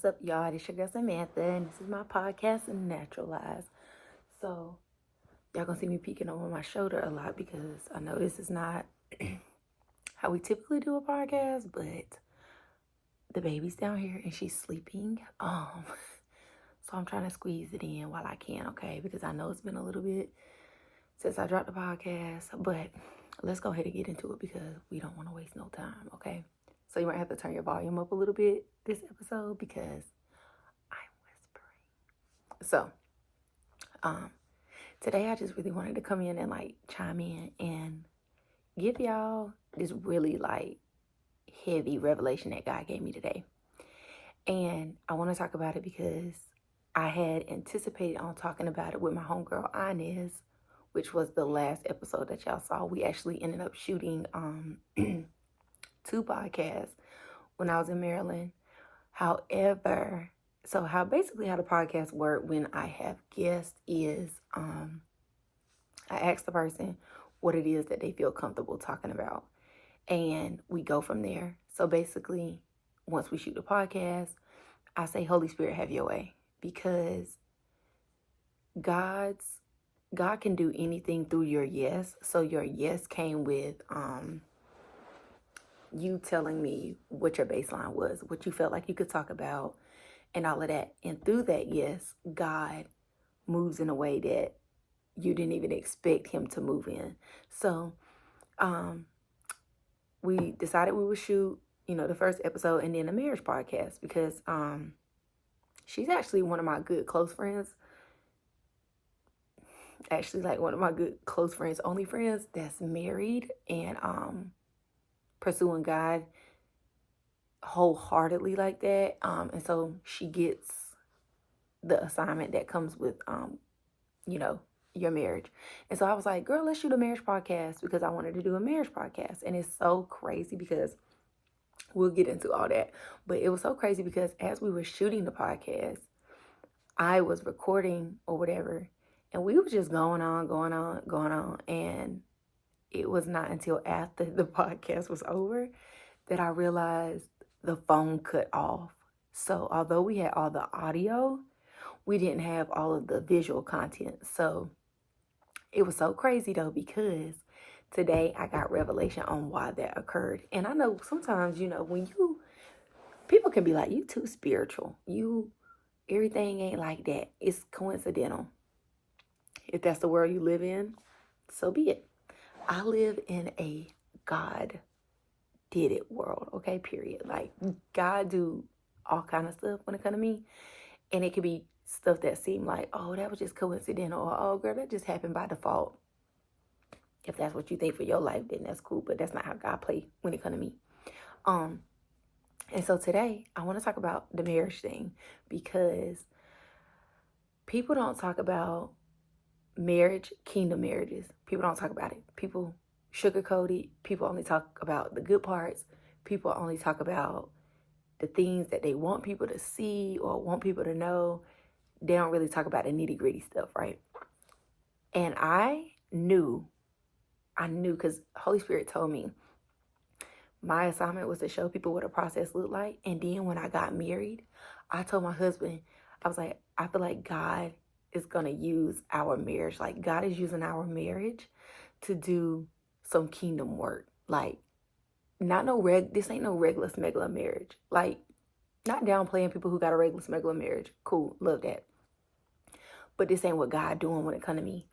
What's up, y'all? It's your girl Samantha, and this is my podcast, Naturalize. So, y'all gonna see me peeking over my shoulder a lot because I know this is not how we typically do a podcast, but the baby's down here and she's sleeping. So I'm trying to squeeze it in while I can, okay? Because I know it's been a little bit since I dropped the podcast, but let's go ahead and get into it because we don't want to waste no time, okay? So you might have to turn your volume up a little bit this episode because I'm whispering. So, today I just really wanted to come in and chime in and give y'all this really heavy revelation that God gave me today. And I want to talk about it because I had anticipated on talking about it with my homegirl Inez, which was the last episode that y'all saw. We actually ended up shooting 2 podcasts when I was in Maryland. However, so how the podcast work when I have guests is I ask the person what it is that they feel comfortable talking about, and we go from there. So basically, once we shoot the podcast, I say, Holy Spirit, have your way, because God can do anything through your yes. So your yes came with you telling me what your baseline was, what you felt like you could talk about, and all of that. And through that yes, God moves in a way that you didn't even expect him to move in. So we decided we would shoot, the first episode and then a marriage podcast because she's actually one of my good close friends. Actually, like one of my good close friends, only friends that's married and pursuing God wholeheartedly like that. And so she gets the assignment that comes with your marriage. And so I was like, girl, let's shoot a marriage podcast because I wanted to do a marriage podcast. And it's so crazy because we'll get into all that. But it was so crazy because as we were shooting the podcast, I was recording or whatever, and we were just going on. And it was not until after the podcast was over that I realized the phone cut off. So although we had all the audio, we didn't have all of the visual content. So it was so crazy though, because today I got revelation on why that occurred. And I know sometimes, when people can be like, you too spiritual. Everything ain't like that. It's coincidental. If that's the world you live in, so be it. I live in a God did it world, okay, period. Like, God do all kind of stuff when it comes to me. And it could be stuff that seemed like, oh, that was just coincidental, or oh, girl, that just happened by default. If that's what you think for your life, then that's cool. But that's not how God play when it comes to me. And so today I want to talk about the marriage thing because people don't talk about marriage, kingdom marriages. People don't talk about it. People sugarcoat it. People only talk about the good parts. People only talk about the things that they want people to see or want people to know. They don't really talk about the nitty gritty stuff, right? And I knew because Holy Spirit told me my assignment was to show people what a process looked like. And then when I got married, I told my husband, I was like, I feel like God is going to use our marriage. Like, God is using our marriage to do some kingdom work. Like, this ain't no regular smuggler marriage. Like, not downplaying people who got a regular smuggler marriage. Cool, love that. But this ain't what God doing when it come to me.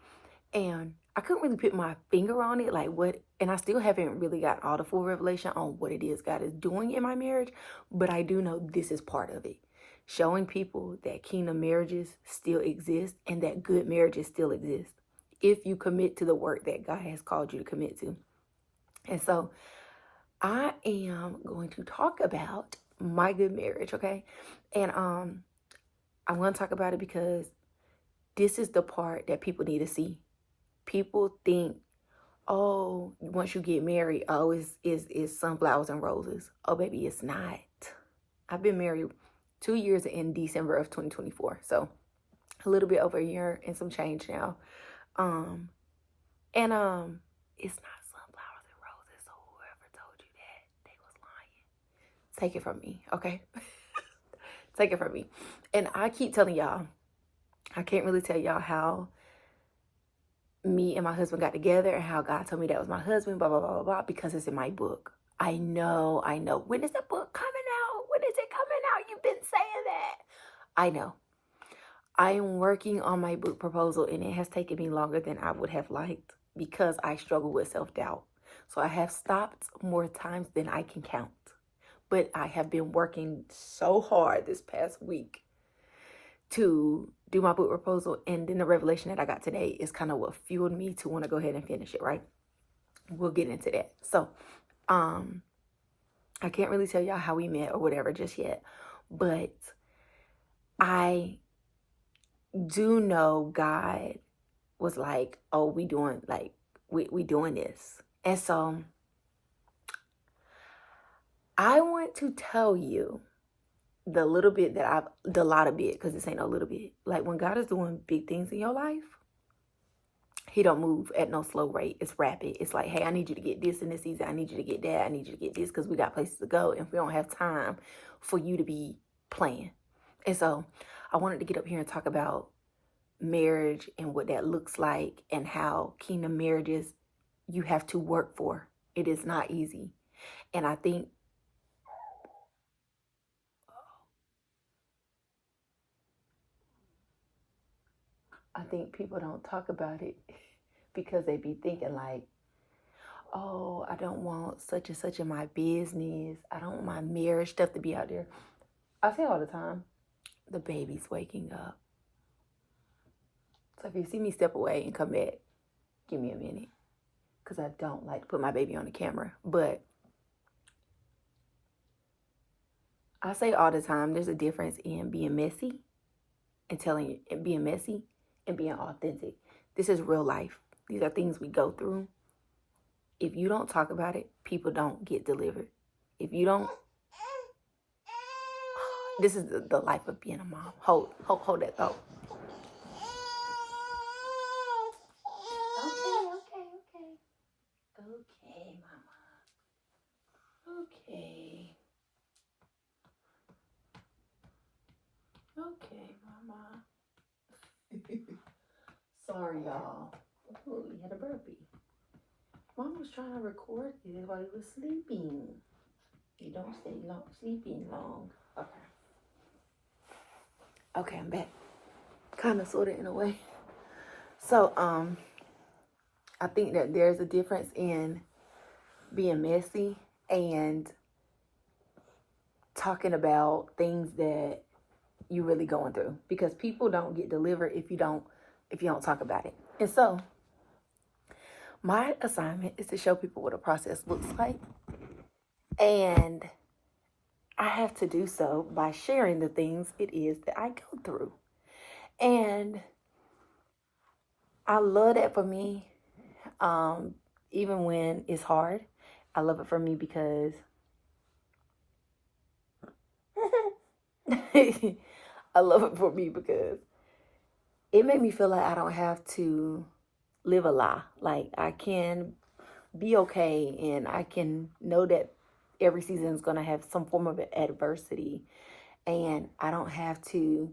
And I couldn't really put my finger on it, like what, and I still haven't really got all the full revelation on what it is God is doing in my marriage, but I do know this is part of it. Showing people that kingdom marriages still exist and that good marriages still exist if you commit to the work that God has called you to commit to. And so I am going to talk about my good marriage, okay? And I'm going to talk about it because this is the part that people need to see. People think, oh, once you get married, oh, it's sunflowers and roses. Oh, baby, it's not. I've been married 2 years in December of 2024. So a little bit over a year and some change now. And it's not sunflowers and roses. So whoever told you that, they was lying. Take it from me, okay? Take it from me. And I keep telling y'all, I can't really tell y'all how me and my husband got together and how God told me that was my husband, blah, blah, blah, blah, blah, because it's in my book. I know. When is the book coming out? When is it coming out? You've been saying that. I know. I am working on my book proposal, and it has taken me longer than I would have liked because I struggle with self-doubt. So I have stopped more times than I can count. But I have been working so hard this past week to do my book proposal, and then the revelation that I got today is kind of what fueled me to want to go ahead and finish it, right? We'll get into that. So, I can't really tell y'all how we met or whatever just yet, but I do know God was like, oh, we doing this. And so I want to tell you the lot of bit, because this ain't no little bit. Like, when God is doing big things in your life, he don't move at no slow rate. It's rapid. It's like, hey, I need you to get this in this season. I need you to get that. I need you to get this, because we got places to go and we don't have time for you to be playing. And so I wanted to get up here and talk about marriage and what that looks like, and how kingdom marriages you have to work for. It is not easy. And I think people don't talk about it because they be thinking like, oh, I don't want such and such in my business. I don't want my marriage stuff to be out there. I say all the time, the baby's waking up. So if you see me step away and come back, give me a minute, because I don't like to put my baby on the camera. But I say all the time, there's a difference in being messy and being messy and being authentic. This is real life. These are things we go through. If you don't talk about it, people don't get delivered. If you don't, this is the life of being a mom. Hold that thought. Okay, mama. Okay, mama. Sorry, y'all. Oh, you had a burpee. Mom was trying to record this while you was sleeping. You don't stay sleeping long. Okay, I'm back. Kind of, sort of, in a way. So, I think that there's a difference in being messy and talking about things that you're really going through, because people don't get delivered if you don't talk about it. And so my assignment is to show people what a process looks like, and I have to do so by sharing the things it is that I go through. And I love that for me, even when it's hard. I love it for me because I love it for me because it made me feel like I don't have to live a lie. Like, I can be okay, and I can know that every season is going to have some form of adversity, and I don't have to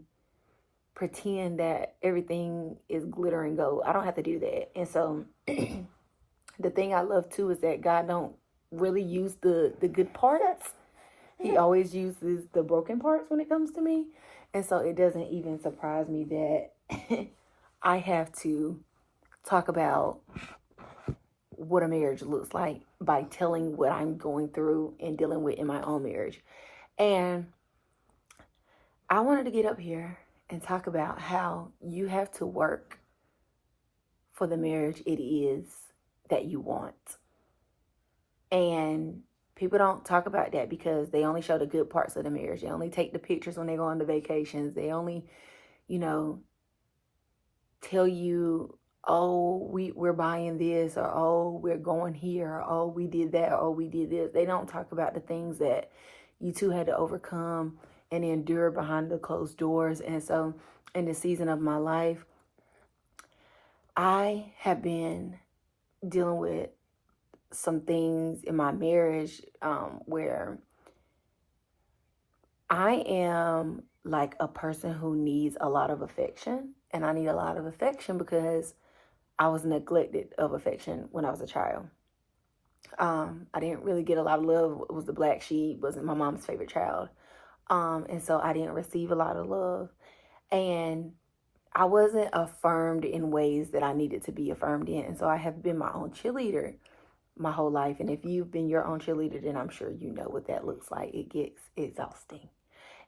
pretend that everything is glitter and gold. I don't have to do that. And so the thing I love too is that God don't really use the good parts. He always uses the broken parts when it comes to me. And so it doesn't even surprise me that I have to talk about what a marriage looks like by telling what I'm going through and dealing with in my own marriage. And I wanted to get up here and talk about how you have to work for the marriage it is that you want. And people don't talk about that because they only show the good parts of the marriage. They only take the pictures when they go on the vacations. They only, tell you, oh, we're buying this, or oh, we're going here, or oh, we did that, or oh, we did this. They don't talk about the things that you two had to overcome and endure behind the closed doors. And so in the season of my life, I have been dealing with some things in my marriage where I am like a person who needs a lot of affection. And I need a lot of affection because I was neglected of affection when I was a child. I didn't really get a lot of love. Was the black sheep, wasn't my mom's favorite child. And so I didn't receive a lot of love. And I wasn't affirmed in ways that I needed to be affirmed in. And so I have been my own cheerleader my whole life. And if you've been your own cheerleader, then I'm sure you know what that looks like. It gets exhausting.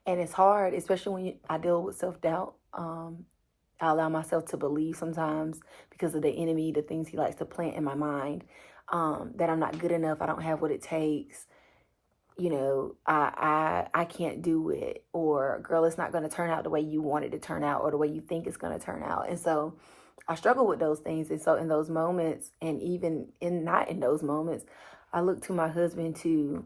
And it's hard, especially when I deal with self-doubt. I allow myself to believe sometimes because of the enemy, the things he likes to plant in my mind, that I'm not good enough. I don't have what it takes. I can't do it, or girl, it's not going to turn out the way you want it to turn out, or the way you think it's going to turn out. And so I struggle with those things. And so in those moments, and even in not in those moments, I look to my husband to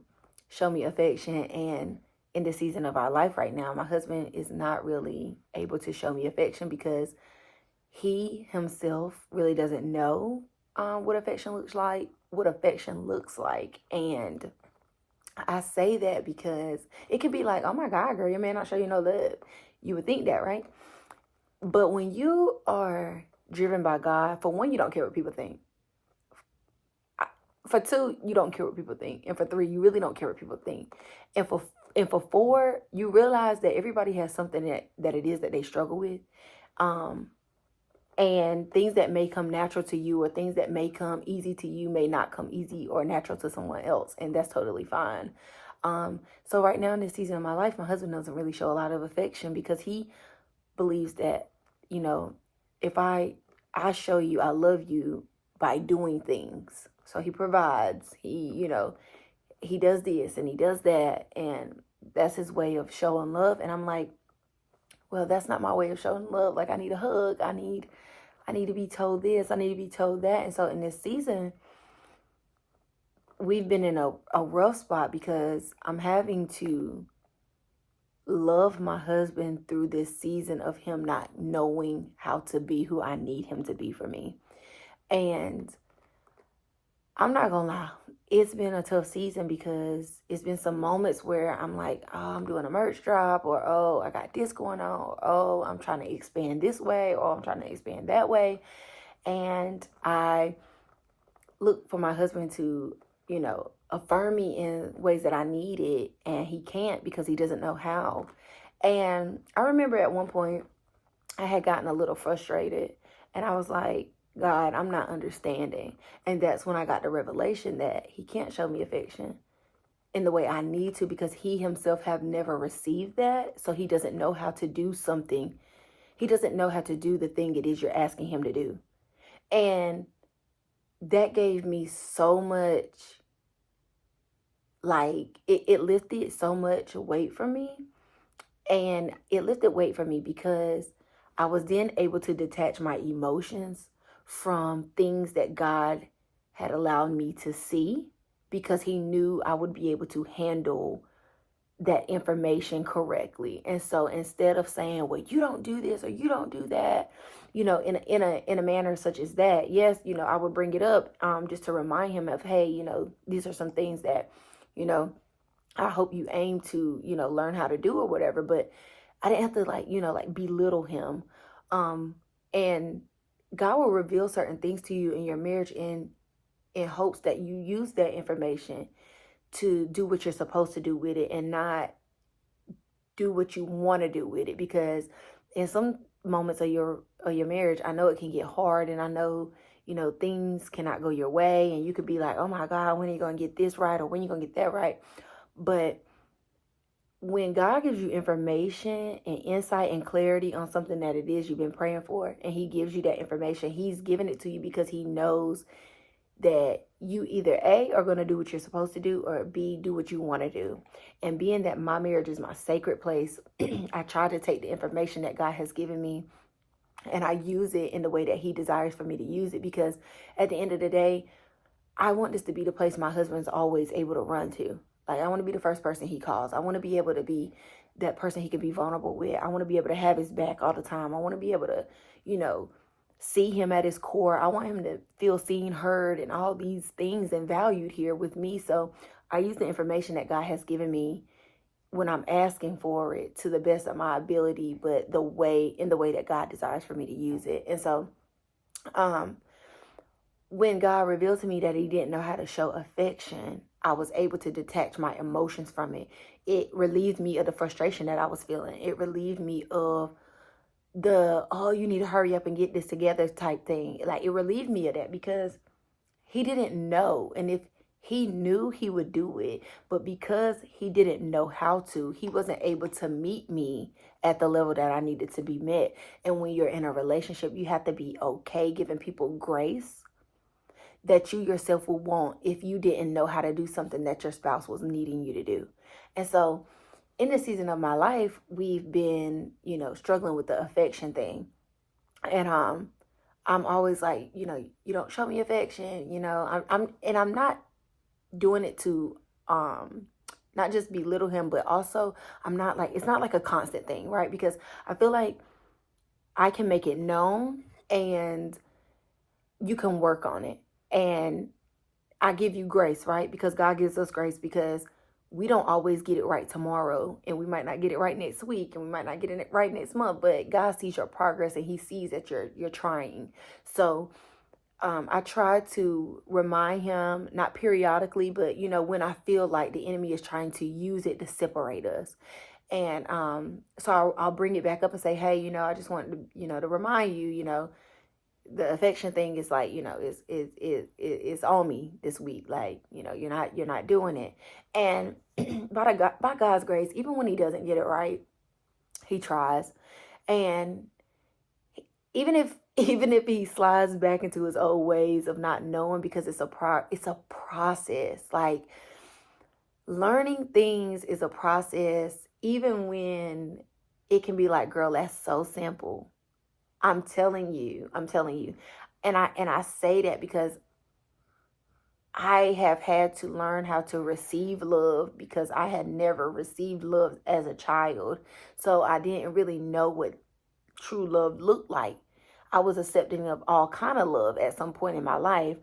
show me affection. And in the season of our life right now, my husband is not really able to show me affection because he himself really doesn't know what affection looks like. And I say that because it can be like, oh my God, girl, your man not show you no love. You would think that, right? But when you are driven by God, for one, you don't care what people think. For two, you don't care what people think. And for three, you really don't care what people think. And for four, you realize that everybody has something that it is that they struggle with. And things that may come natural to you, or things that may come easy to you, may not come easy or natural to someone else. And that's totally fine. So right now in this season of my life, my husband doesn't really show a lot of affection because he believes that, if I show you I love you by doing things. So he provides, he does this and he does that, and that's his way of showing love. And I'm like, well, that's not my way of showing love. Like, I need a hug. I need to be told this. I need to be told that. And so in this season, we've been in a rough spot because I'm having to love my husband through this season of him not knowing how to be who I need him to be for me. And I'm not gonna lie, it's been a tough season because it's been some moments where I'm like, oh, I'm doing a merch drop, or oh, I got this going on, or oh, I'm trying to expand this way, or I'm trying to expand that way. And I look for my husband to, affirm me in ways that I need it, and he can't because he doesn't know how. And I remember at one point I had gotten a little frustrated, and I was like, God, I'm not understanding. And that's when I got the revelation that he can't show me affection in the way I need to because he himself have never received that. So he doesn't know how to do something. He doesn't know how to do the thing it is you're asking him to do. And that gave me so much, like, it lifted so much weight from me. And it lifted weight from me because I was then able to detach my emotions from things that God had allowed me to see, because he knew I would be able to handle that information correctly. And so instead of saying, well, you don't do this or you don't do that, in a manner such as that, yes, I would bring it up just to remind him of, hey, these are some things that, I hope you aim to, learn how to do or whatever. But I didn't have to like belittle him. And God will reveal certain things to you in your marriage in hopes that you use that information to do what you're supposed to do with it, and not do what you want to do with it. Because in some moments of your marriage, I know it can get hard, and I know, things cannot go your way, and you could be like, oh my God, when are you going to get this right, or when are you going to get that right? But when God gives you information and insight and clarity on something that it is you've been praying for, and he gives you that information, he's giving it to you because he knows that you either A, are going to do what you're supposed to do, or B, do what you want to do. And being that my marriage is my sacred place, I try to take the information that God has given me and I use it in the way that he desires for me to use it. Because at the end of the day, I want this to be the place my husband's always able to run to. Like, I want to be the first person he calls. I want to be able to be that person he can be vulnerable with. I want to be able to have his back all the time. I want to be able to, see him at his core. I want him to feel seen, heard, and all these things and valued here with me. So I use the information that God has given me when I'm asking for it to the best of my ability, but in the way that God desires for me to use it. And so, um, when God revealed to me that he didn't know how to show affection, I was able to detach my emotions from it. It relieved me of the frustration that I was feeling. It relieved me of the, oh, you need to hurry up and get this together type thing. Like, it relieved me of that because he didn't know. And if he knew, he would do it. But because he didn't know how to, he wasn't able to meet me at the level that I needed to be met. And when you're in a relationship, you have to be okay giving people grace that you yourself would want if you didn't know how to do something that your spouse was needing you to do. And so in this season of my life, we've been, struggling with the affection thing. And I'm always like, you don't show me affection, I'm not doing it to not just belittle him, but also I'm not like, it's not like a constant thing, right? Because I feel like I can make it known and you can work on it. And I give you grace, right? Because God gives us grace because we don't always get it right tomorrow, and we might not get it right next week, and we might not get it right next month, but God sees your progress and he sees that you're trying. So I try to remind him, not periodically, but when I feel like the enemy is trying to use it to separate us. And so I'll bring it back up and say, hey, I just wanted to, to remind you, the affection thing is like, it's on me this week. Like, you're not doing it. And by God's grace, even when he doesn't get it right, he tries. And even if he slides back into his old ways of not knowing, because it's a process. Like, learning things is a process, even when it can be like, girl, that's so simple. I'm telling you. And I say that because I have had to learn how to receive love, because I had never received love as a child. So I didn't really know what true love looked like. I was accepting of all kind of love at some point in my life.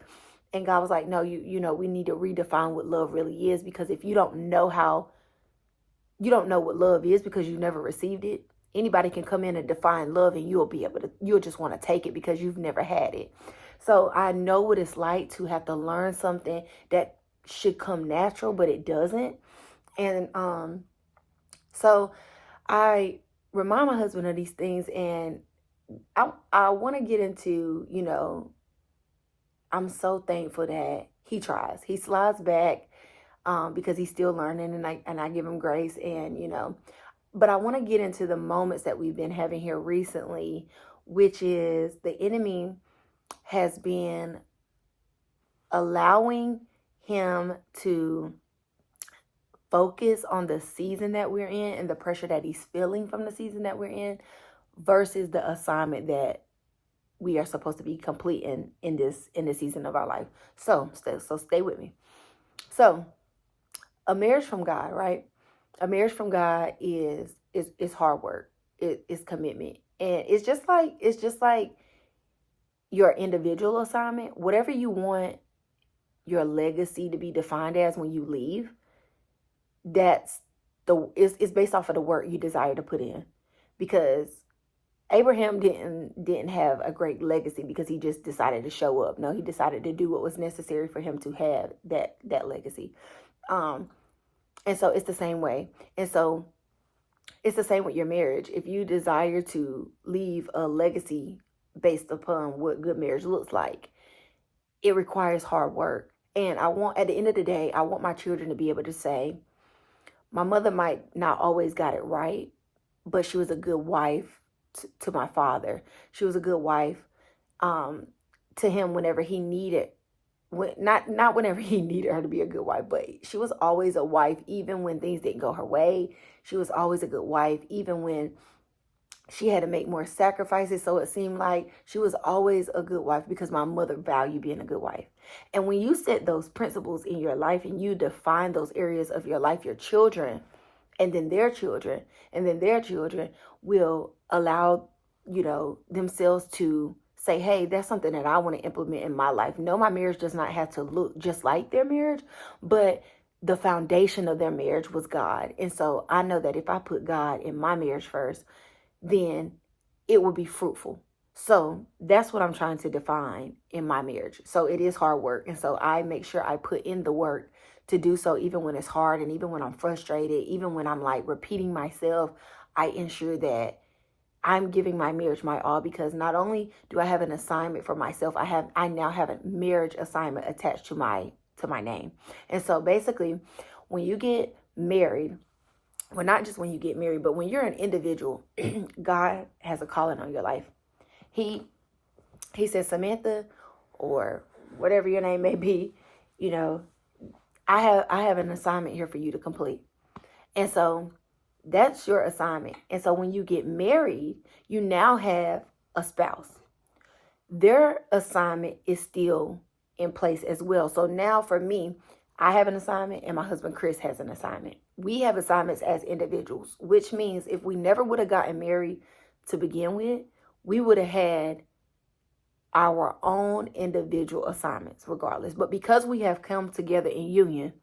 And God was like, no, we need to redefine what love really is, because if you don't know what love is because you never received it. Anybody can come in and define love, and you'll just want to take it because you've never had it. So I know what it's like to have to learn something that should come natural, but it doesn't. And so I remind my husband of these things, and I want to get into, I'm so thankful that he tries. He slides back because he's still learning, and I give him grace, and but I want to get into the moments that we've been having here recently, which is the enemy has been allowing him to focus on the season that we're in and the pressure that he's feeling from the season that we're in versus the assignment that we are supposed to be completing in this season of our life. So stay with me. So a marriage from God, right? A marriage from God is hard work. It's commitment. And it's just like your individual assignment. Whatever you want your legacy to be defined as when you leave, it's based off of the work you desire to put in. Because Abraham didn't have a great legacy because he just decided to show up. No, he decided to do what was necessary for him to have that legacy. And so it's the same way. And so it's the same with your marriage. If you desire to leave a legacy based upon what good marriage looks like, it requires hard work. And at the end of the day, I want my children to be able to say, my mother might not always got it right, but she was a good wife to my father. She was a good wife to him whenever he needed, not whenever he needed her to be a good wife, but she was always a wife even when things didn't go her way. She was always a good wife even when she had to make more sacrifices. So it seemed like she was always a good wife because my mother valued being a good wife. And when you set those principles in your life and you define those areas of your life, your children, and then their children, and then their children will allow, themselves to say, hey, that's something that I want to implement in my life. No, my marriage does not have to look just like their marriage, but the foundation of their marriage was God. And so I know that if I put God in my marriage first, then it will be fruitful. So that's what I'm trying to define in my marriage. So it is hard work. And so I make sure I put in the work to do so, even when it's hard and even when I'm frustrated, even when I'm like repeating myself. I ensure that I'm giving my marriage my all, because not only do I have an assignment for myself, I now have a marriage assignment attached to my name. And so basically, when you get married, well, not just when you get married, but when you're an individual, God has a calling on your life. He says, Samantha, or whatever your name may be, you know, I have an assignment here for you to complete. And so that's your assignment. And so when you get married, you now have a spouse. Their assignment is still in place as well. So now for me, I have an assignment and my husband Chris has an assignment. We have assignments as individuals, which means if we never would have gotten married to begin with, we would have had our own individual assignments regardless. But because we have come together in union,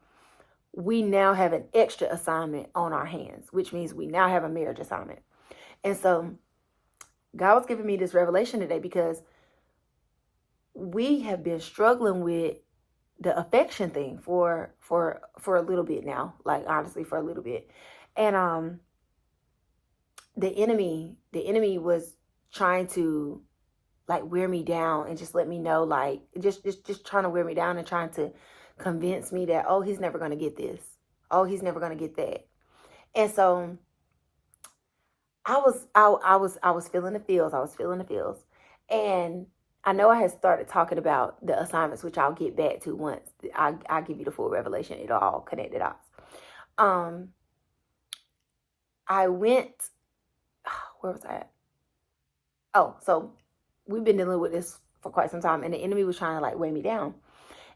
we now have an extra assignment on our hands, which means we now have a marriage assignment. And so God was giving me this revelation today because we have been struggling with the affection thing for a little bit now, like honestly for a little bit. And the enemy was trying to like wear me down and just let me know, like just trying to wear me down and trying to convince me that, oh, he's never going to get this. Oh, he's never going to get that. And so I was feeling the feels. I was feeling the feels. And I know I had started talking about the assignments, which I'll get back to once I give you the full revelation. It'll all connect the dots. I went, where was I at? Oh, so we've been dealing with this for quite some time, and the enemy was trying to like weigh me down.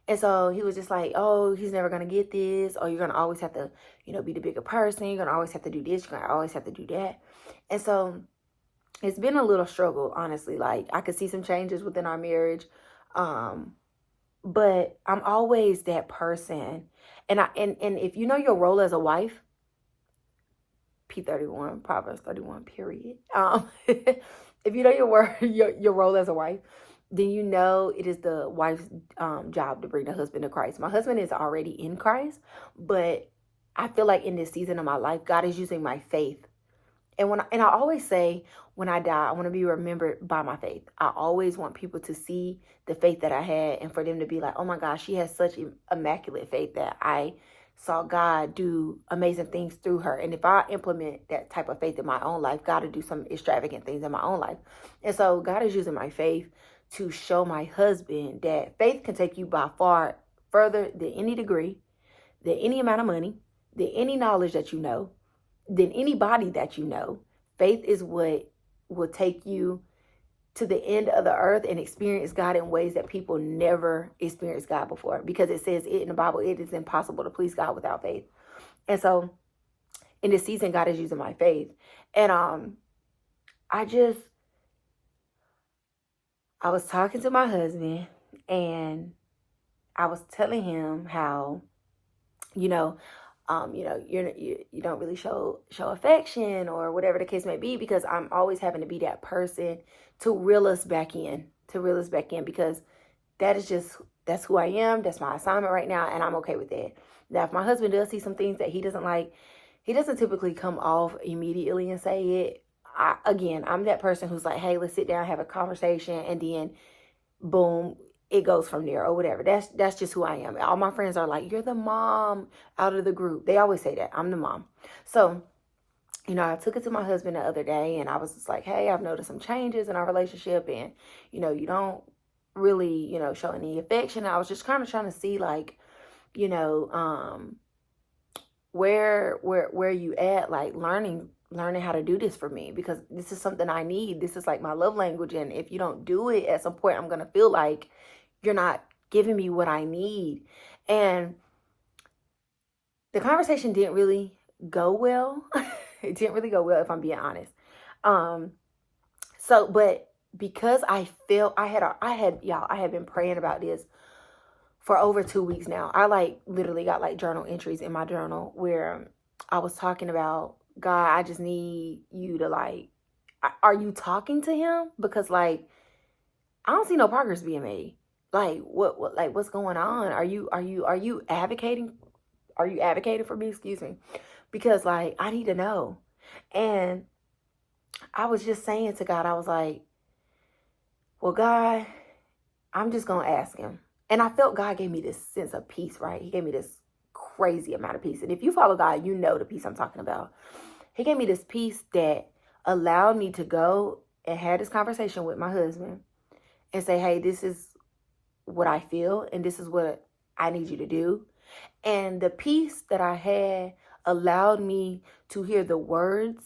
And so he was just like, oh, he's never going to get this. Or you're going to always have to, be the bigger person. You're going to always have to do this. You're going to always have to do that. And so it's been a little struggle, honestly. Like I could see some changes within our marriage. But I'm always that person. And if you know your role as a wife, P31, Proverbs 31, period. If you know your role as a wife, then you know it is the wife's job to bring the husband to Christ. My husband is already in Christ, but I feel like in this season of my life, God is using my faith. And I always say, when I die, I want to be remembered by my faith. I always want people to see the faith that I had and for them to be like, oh my gosh, she has such immaculate faith that I saw God do amazing things through her. And if I implement that type of faith in my own life, God will do some extravagant things in my own life. And so God is using my faith to show my husband that faith can take you by far further than any degree, than any amount of money, than any knowledge that you know, than anybody that you know. Faith is what will take you to the end of the earth and experience God in ways that people never experienced God before. Because it says it in the Bible, it is impossible to please God without faith. And so in this season, God is using my faith. And I was talking to my husband and I was telling him how, you don't really show affection or whatever the case may be, because I'm always having to be that person to reel us back in, because that's who I am. That's my assignment right now. And I'm okay with that. Now, if my husband does see some things that he doesn't like, he doesn't typically come off immediately and say it. I'm that person who's like, hey, let's sit down, have a conversation, and then boom, it goes from there or whatever. That's just who I am. All my friends are like, you're the mom out of the group. They always say that. I'm the mom. So, I took it to my husband the other day and I was just like, hey, I've noticed some changes in our relationship and, you don't really, show any affection. I was just kind of trying to see like, where you at, like learning how to do this for me, because this is something I need. This is like my love language. And if you don't do it at some point, I'm going to feel like you're not giving me what I need. And the conversation didn't really go well. It didn't really go well, if I'm being honest. But because I felt I had been praying about this for over 2 weeks now. I like literally got like journal entries in my journal where I was talking about, God, I just need you to like, are you talking to him? Because like, I don't see no progress being made. Like what like what's going on? Are you advocating? Are you advocating for me? Excuse me. Because like I need to know. And I was just saying to God, I was like, well, God, I'm just gonna ask him. And I felt God gave me this sense of peace, right? He gave me this crazy amount of peace. And if you follow God, you know the peace I'm talking about. He gave me this peace that allowed me to go and have this conversation with my husband and say, hey, this is what I feel and this is what I need you to do. And the peace that I had allowed me to hear the words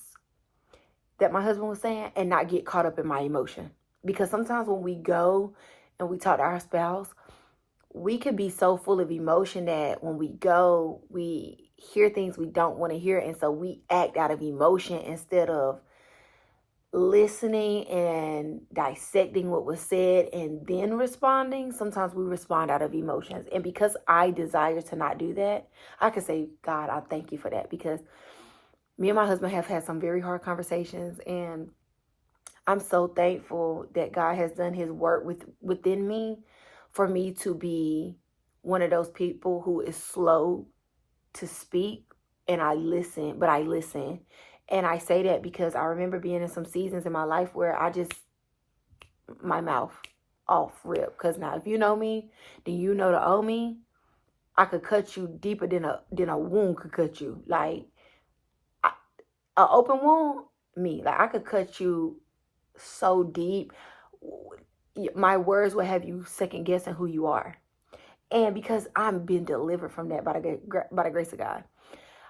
that my husband was saying and not get caught up in my emotion. Because sometimes when we go and we talk to our spouse, we could be so full of emotion that when we go, we hear things we don't want to hear. And so we act out of emotion instead of listening and dissecting what was said and then responding. Sometimes we respond out of emotions. And because I desire to not do that, I can say, God, I thank you for that, because me and my husband have had some very hard conversations, and I'm so thankful that God has done his work within me for me to be one of those people who is slow to speak, and I listen, but I listen. And I say that because I remember being in some seasons in my life where my mouth off rip. Because now if you know me, then you know the old me. I could cut you deeper than a wound could cut you. Like, an open wound, me. Like, I could cut you so deep. My words will have you second guessing who you are. And because I've been delivered from that by the grace of God,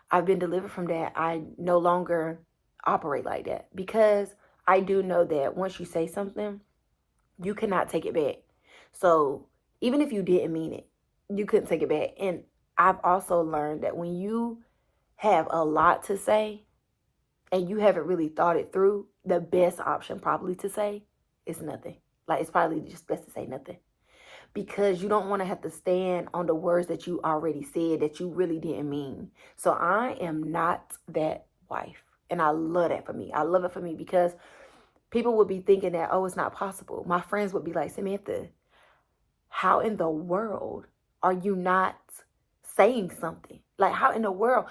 I've been delivered from that. I no longer operate like that, because I do know that once you say something, you cannot take it back. So even if you didn't mean it, you couldn't take it back. And I've also learned that when you have a lot to say and you haven't really thought it through, the best option probably to say is nothing. Like, it's probably just best to say nothing, because you don't want to have to stand on the words that you already said that you really didn't mean. So I am not that wife. And I love that for me. I love it for me because people would be thinking that, oh, it's not possible. My friends would be like, Samantha, how in the world are you not saying something? Like, how in the world?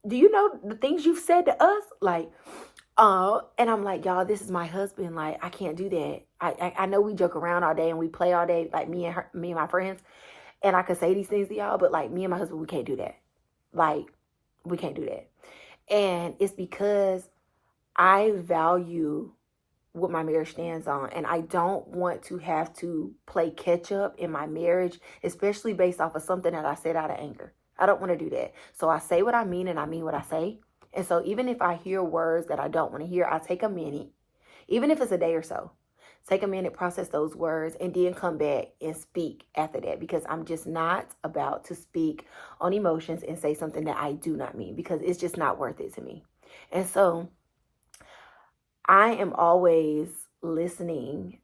Do you know the things you've said to us? Like, and I'm like, y'all, this is my husband. Like, I can't do that. I know we joke around all day and we play all day, like me and my friends. And I could say these things to y'all, but like me and my husband, we can't do that. Like, we can't do that. And it's because I value what my marriage stands on. And I don't want to have to play catch up in my marriage, especially based off of something that I said out of anger. I don't want to do that. So I say what I mean and I mean what I say. And so even if I hear words that I don't want to hear, I take a minute, even if it's a day or so, take a minute, process those words, and then come back and speak after that, because I'm just not about to speak on emotions and say something that I do not mean, because it's just not worth it to me. And so I am always listening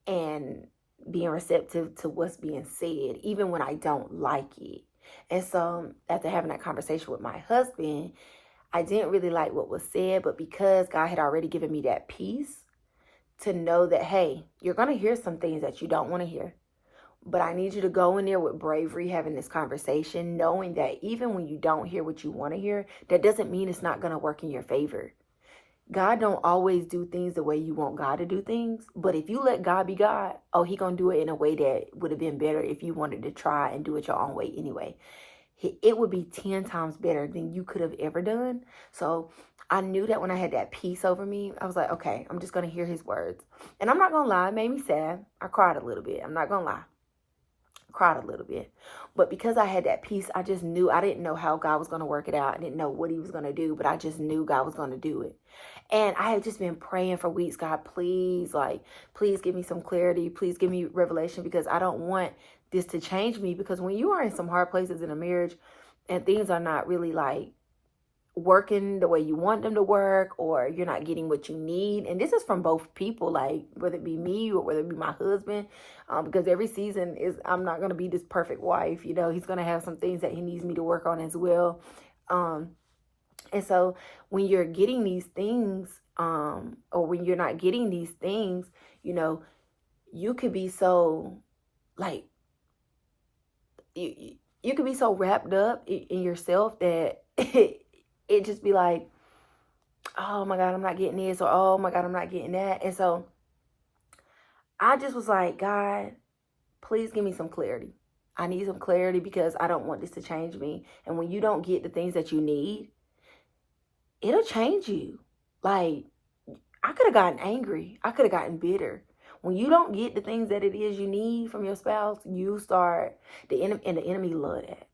and being receptive to what's being said, even when I don't like it. And so after having that conversation with my husband, I didn't really like what was said, but because God had already given me that peace to know that, hey, you're going to hear some things that you don't want to hear, but I need you to go in there with bravery, having this conversation, knowing that even when you don't hear what you want to hear, that doesn't mean it's not going to work in your favor. God don't always do things the way you want God to do things. But if you let God be God, oh, he going to do it in a way that would have been better if you wanted to try and do it your own way anyway. It would be 10 times better than you could have ever done. So I knew that when I had that peace over me, I was like, okay, I'm just going to hear his words. And I'm not going to lie, it made me sad. I cried a little bit. I'm not going to lie. Cried a little bit. But because I had that peace, I just knew. I didn't know how God was going to work it out. I didn't know what he was going to do, but I just knew God was going to do it. And I had just been praying for weeks, God, please give me some clarity. Please give me revelation, because I don't want this to change me. Because when you are in some hard places in a marriage and things are not really like working the way you want them to work, or you're not getting what you need. And this is from both people, like whether it be me or whether it be my husband, because every season is, I'm not going to be this perfect wife. You know, he's going to have some things that he needs me to work on as well. And so when you're getting these things, or when you're not getting these things, you know, you could be so like, you could be so wrapped up in yourself that it just be like, oh my God, I'm not getting this, or oh my God, I'm not getting that. And so I just was like, God, please give me some clarity. I need some clarity because I don't want this to change me. And when you don't get the things that you need, it'll change you. Like, I could have gotten angry. I could have gotten bitter. When you don't get the things that it is you need from your spouse, you start, the enemy, and the enemy love that.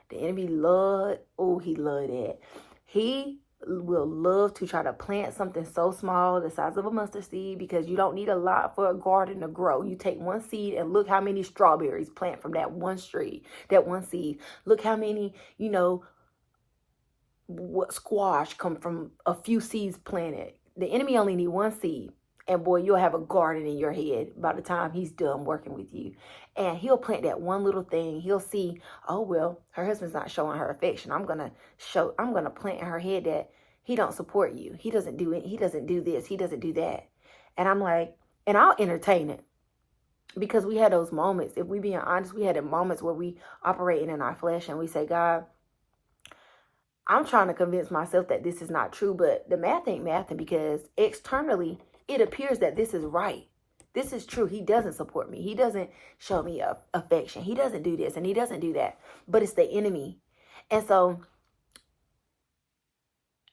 The enemy he love that. He will love to try to plant something so small, the size of a mustard seed, because you don't need a lot for a garden to grow. You take one seed and look how many strawberries plant from that one seed. Look how many, what squash come from a few seeds planted. The enemy only need one seed, and boy, you'll have a garden in your head by the time he's done working with you. And he'll plant that one little thing. He'll see, oh well, her husband's not showing her affection. I'm gonna plant in her head that he don't support you. He doesn't do it. He doesn't do this. He doesn't do that. And I'm like, and I'll entertain it, because we had those moments. If we being honest, we had the moments where we operating in our flesh and we say, God, I'm trying to convince myself that this is not true, but the math ain't mathing, because externally it appears that this is right. This is true. He doesn't support me. He doesn't show me affection. He doesn't do this and he doesn't do that. But it's the enemy. And so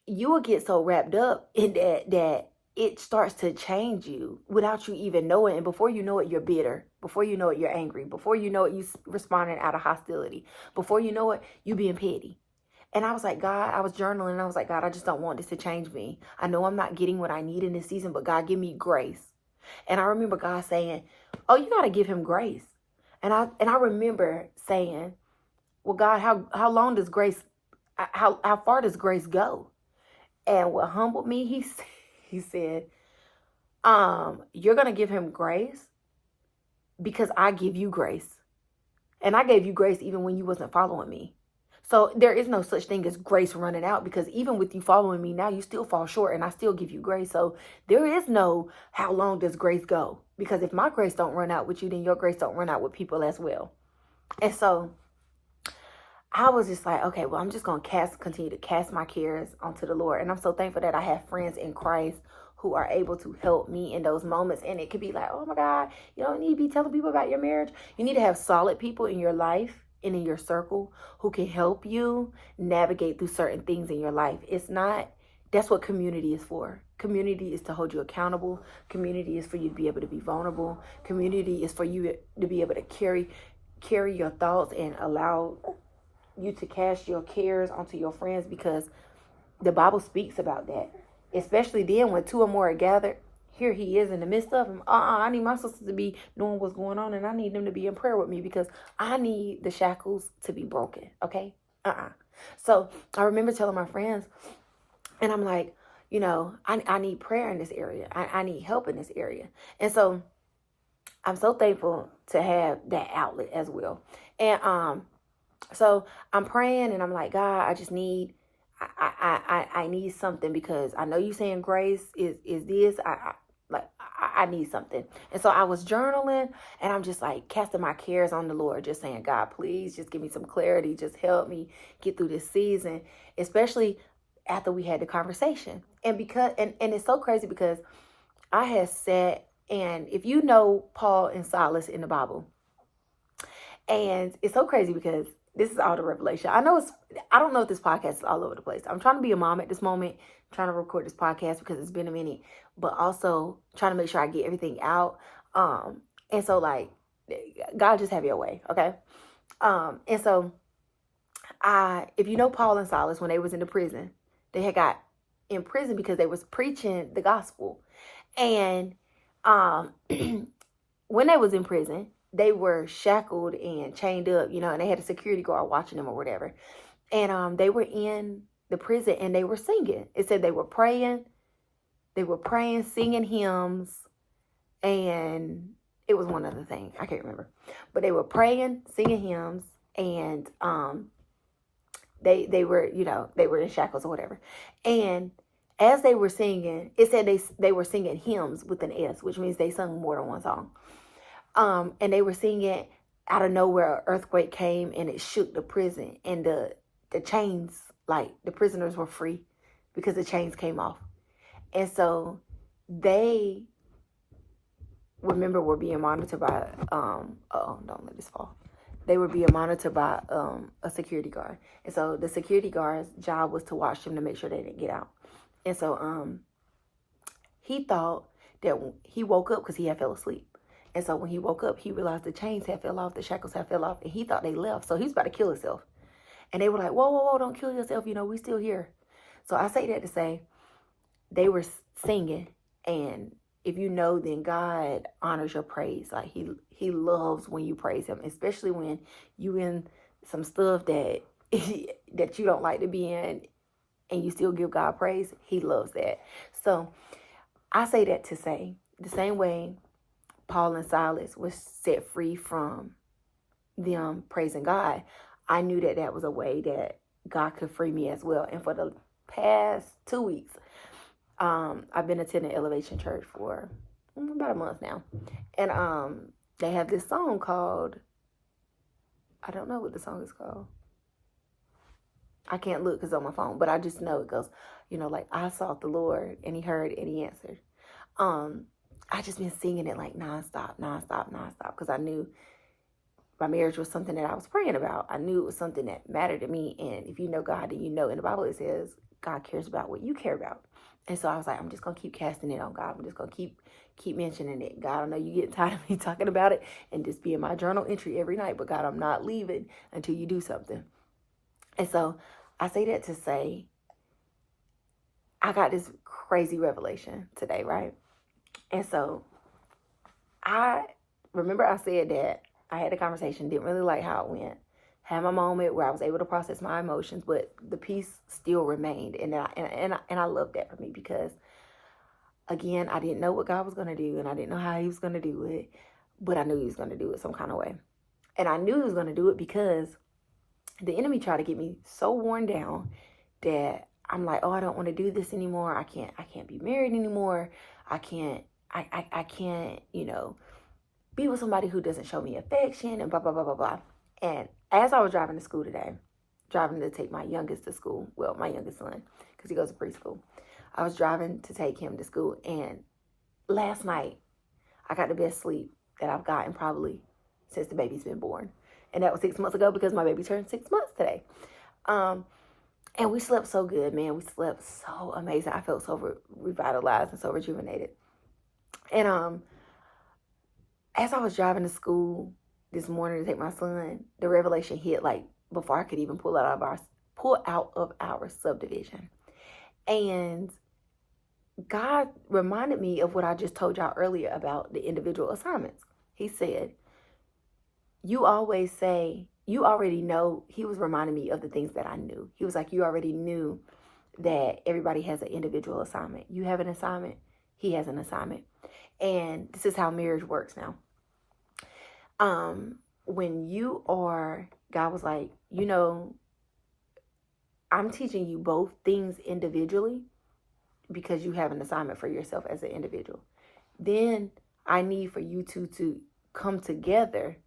you will get so wrapped up in that it starts to change you without you even knowing. And before you know it, you're bitter. Before you know it, you're angry. Before you know it, you responding out of hostility. Before you know it, you being petty. And I was like, God, I was journaling, and I was like, God, I just don't want this to change me. I know I'm not getting what I need in this season, but God, give me grace. And I remember God saying, oh, you got to give him grace. And I remember saying, well, God, how long does grace, how far does grace go? And what humbled me, he said, you're going to give him grace because I give you grace. And I gave you grace even when you wasn't following me. So there is no such thing as grace running out, because even with you following me now, you still fall short and I still give you grace. So there is no how long does grace go? Because if my grace don't run out with you, then your grace don't run out with people as well. And so I was just like, okay, well, I'm just going to continue to cast my cares onto the Lord. And I'm so thankful that I have friends in Christ who are able to help me in those moments. And it could be like, oh my God, you don't need to be telling people about your marriage. You need to have solid people in your life and in your circle who can help you navigate through certain things in your life. That's what community is for. Community is to hold you accountable. Community is for you to be able to be vulnerable. Community is for you to be able to carry your thoughts and allow you to cast your cares onto your friends, because the Bible speaks about that. Especially then when two or more are gathered, here he is in the midst of them. I need my sisters to be knowing what's going on, and I need them to be in prayer with me, because I need the shackles to be broken. Okay? So I remember telling my friends, and I'm like, I need prayer in this area. I need help in this area. And so I'm so thankful to have that outlet as well. And so I'm praying, and I'm like, God, I just need, I need something, because I know you saying grace is this. I need something. And so I was journaling, and I'm just like casting my cares on the Lord, just saying, God, please just give me some clarity. Just help me get through this season, especially after we had the conversation. And because, and it's so crazy, because I had said, and if you know Paul and Silas in the Bible, and it's so crazy because this is all the revelation. I don't know if this podcast is all over the place. I'm trying to be a mom at this moment, trying to record this podcast because it's been a minute, but also trying to make sure I get everything out. And so like, God, just have your way. Okay. And so if you know Paul and Silas, when they was in the prison, they had got in prison because they was preaching the gospel. And, when they was in prison, they were shackled and chained up, and they had a security guard watching them or whatever. And they were in the prison, and they were singing. It said they were praying, singing hymns, and it was one other thing. I can't remember. But they were praying, singing hymns, and they were, they were in shackles or whatever. And as they were singing, it said they were singing hymns with an S, which means they sung more than one song. And they were singing, out of nowhere, an earthquake came and it shook the prison, and the chains, like the prisoners were free because the chains came off. And so they, remember, were being monitored by, don't let this fall. They were being monitored by a security guard. And so the security guard's job was to watch them to make sure they didn't get out. And so he thought that he woke up because he had fell asleep. And so when he woke up, he realized the chains had fell off, the shackles had fell off, and he thought they left. So he was about to kill himself. And they were like, whoa, whoa, whoa, don't kill yourself. We still here. So I say that to say they were singing. And if you know, then God honors your praise. Like he loves when you praise him, especially when you in some stuff that that you don't like to be in, and you still give God praise. He loves that. So I say that to say, the same way Paul and Silas was set free from them praising God, I knew that that was a way that God could free me as well. And for the past 2 weeks, I've been attending Elevation Church for about a month now. And they have this song called, I don't know what the song is called. I can't look because it's on my phone, but I just know it goes, like, I sought the Lord and he heard and he answered. I just been singing it like nonstop, because I knew my marriage was something that I was praying about. I knew it was something that mattered to me. And if you know God, then you know in the Bible it says God cares about what you care about. And so I was like, I'm just going to keep casting it on God. I'm just going to keep mentioning it. God, I know you get tired of me talking about it and just be in my journal entry every night. But God, I'm not leaving until you do something. And so I say that to say, I got this crazy revelation today, right? And so I remember I said that I had a conversation, didn't really like how it went. Had my moment where I was able to process my emotions, but the peace still remained. And I love that for me because, again, I didn't know what God was going to do, and I didn't know how he was going to do it, but I knew he was going to do it some kind of way. And I knew he was going to do it because the enemy tried to get me so worn down that I'm like, oh, I don't want to do this anymore. I can't be married anymore. I can't, be with somebody who doesn't show me affection and blah, blah, blah, blah, blah. And as I was driving to school today, driving to take my youngest to school, well, my youngest son, because he goes to preschool. I was driving to take him to school, and last night I got the best sleep that I've gotten probably since the baby's been born. And that was 6 months ago because my baby turned 6 months today. And we slept so good, man. We slept so amazing. I felt so revitalized and so rejuvenated. And as I was driving to school this morning to take my son, the revelation hit like before I could even pull out of our subdivision. And God reminded me of what I just told y'all earlier about the individual assignments. He said, you always say, you already know. He was reminding me of the things that I knew. He was like, you already knew that everybody has an individual assignment. You have an assignment. He has an assignment. And this is how marriage works now. When you are, God was like, I'm teaching you both things individually because you have an assignment for yourself as an individual. Then I need for you two to come together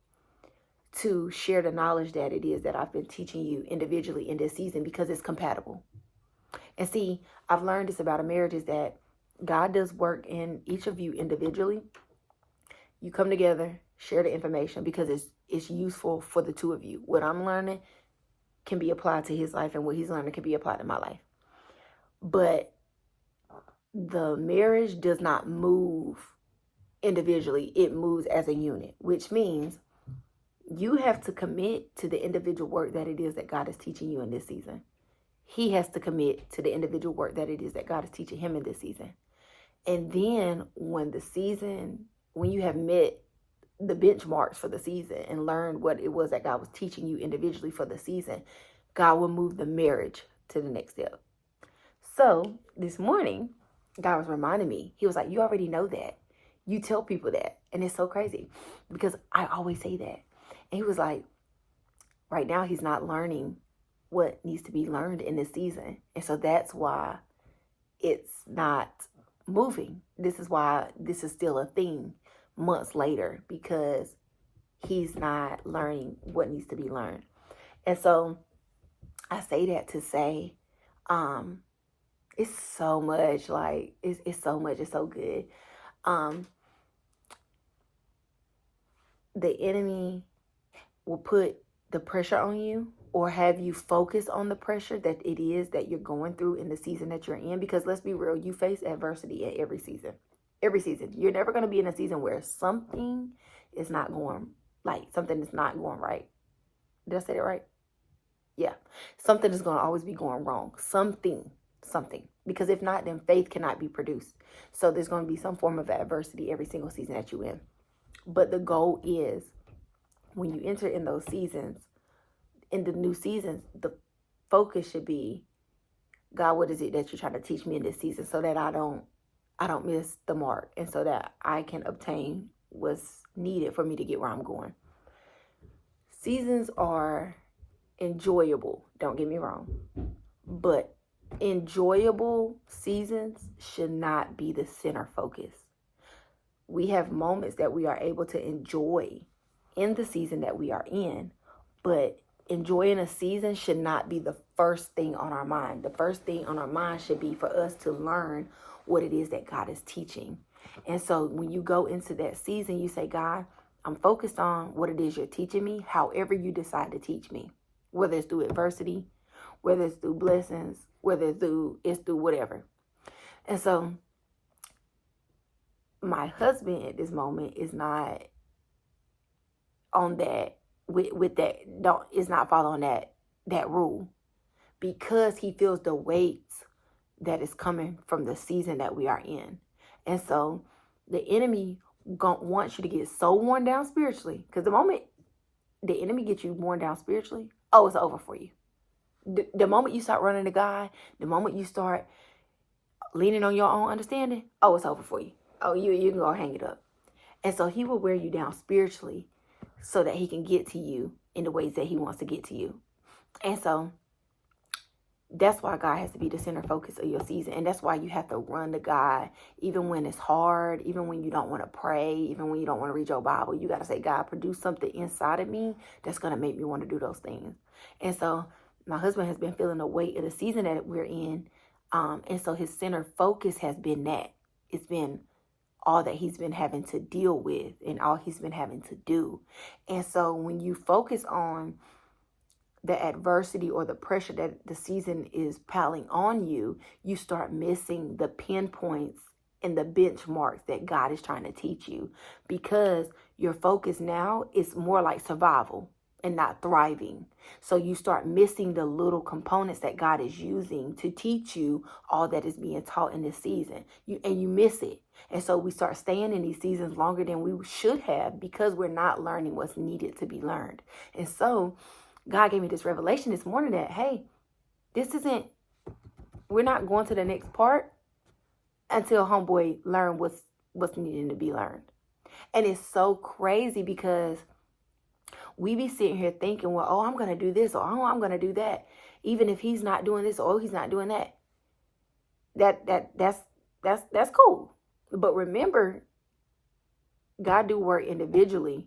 to share the knowledge that it is that I've been teaching you individually in this season because it's compatible. And see, I've learned this about a marriage is that God does work in each of you individually. You come together, share the information because it's useful for the two of you. What I'm learning can be applied to his life, and what he's learning can be applied to my life. But the marriage does not move individually. It moves as a unit, which means you have to commit to the individual work that it is that God is teaching you in this season. He has to commit to the individual work that it is that God is teaching him in this season. And then when you have met the benchmarks for the season and learned what it was that God was teaching you individually for the season, God will move the marriage to the next step. So this morning, God was reminding me, he was like, you already know that. You tell people that. And it's so crazy because I always say that. And he was like, right now he's not learning what needs to be learned in this season. And so that's why it's not moving. This is why this is still a thing months later, because he's not learning what needs to be learned. And so I say that to say, it's so much, like, it's so much, it's so good. The enemy will put the pressure on you or have you focus on the pressure that it is that you're going through in the season that you're in. Because let's be real, you face adversity in every season. Every season. You're never going to be in a season where something is not going, like, something is not going right. Did I say that right? Yeah. Something is going to always be going wrong. Something. Because if not, then faith cannot be produced. So there's going to be some form of adversity every single season that you're in. But the goal is, when you enter in those seasons, in the new seasons, the focus should be, God, what is it that you're trying to teach me in this season, so that I don't miss the mark, and so that I can obtain what's needed for me to get where I'm going. Seasons are enjoyable, don't get me wrong, but enjoyable seasons should not be the center focus. We have moments that we are able to enjoy in the season that we are in, but enjoying a season should not be the first thing on our mind. The first thing on our mind should be for us to learn what it is that God is teaching. And so when you go into that season, you say, God, I'm focused on what it is you're teaching me, however you decide to teach me, whether it's through adversity, whether it's through blessings, whether it's through whatever. And so my husband at this moment is not on that, with that, is not following that rule, because he feels the weight that is coming from the season that we are in. And so the enemy wants you to get so worn down spiritually, because the moment the enemy gets you worn down spiritually, oh, it's over for you. The moment you start running to God, the moment you start leaning on your own understanding, oh, it's over for you. Oh, you can go hang it up. And so he will wear you down spiritually so that he can get to you in the ways that he wants to get to you. And so that's why God has to be the center focus of your season. And that's why you have to run to God, even when it's hard, even when you don't want to pray, even when you don't want to read your Bible. You got to say, God, produce something inside of me that's going to make me want to do those things. And so my husband has been feeling the weight of the season that we're in. And so his center focus has been that. It's been all that he's been having to deal with and all he's been having to do. And so when you focus on the adversity or the pressure that the season is piling on you, you start missing the pinpoints and the benchmarks that God is trying to teach you, because your focus now is more like survival and not thriving. So you start missing the little components that God is using to teach you all that is being taught in this season. You miss it. And so we start staying in these seasons longer than we should have, because we're not learning what's needed to be learned. And so God gave me this revelation this morning that, hey, we're not going to the next part until homeboy learn what's needing to be learned. And it's so crazy, because we be sitting here thinking, well, oh, I'm going to do this, or oh, I'm going to do that. Even if he's not doing this, or oh, he's not doing that. That's cool. But remember, God do work individually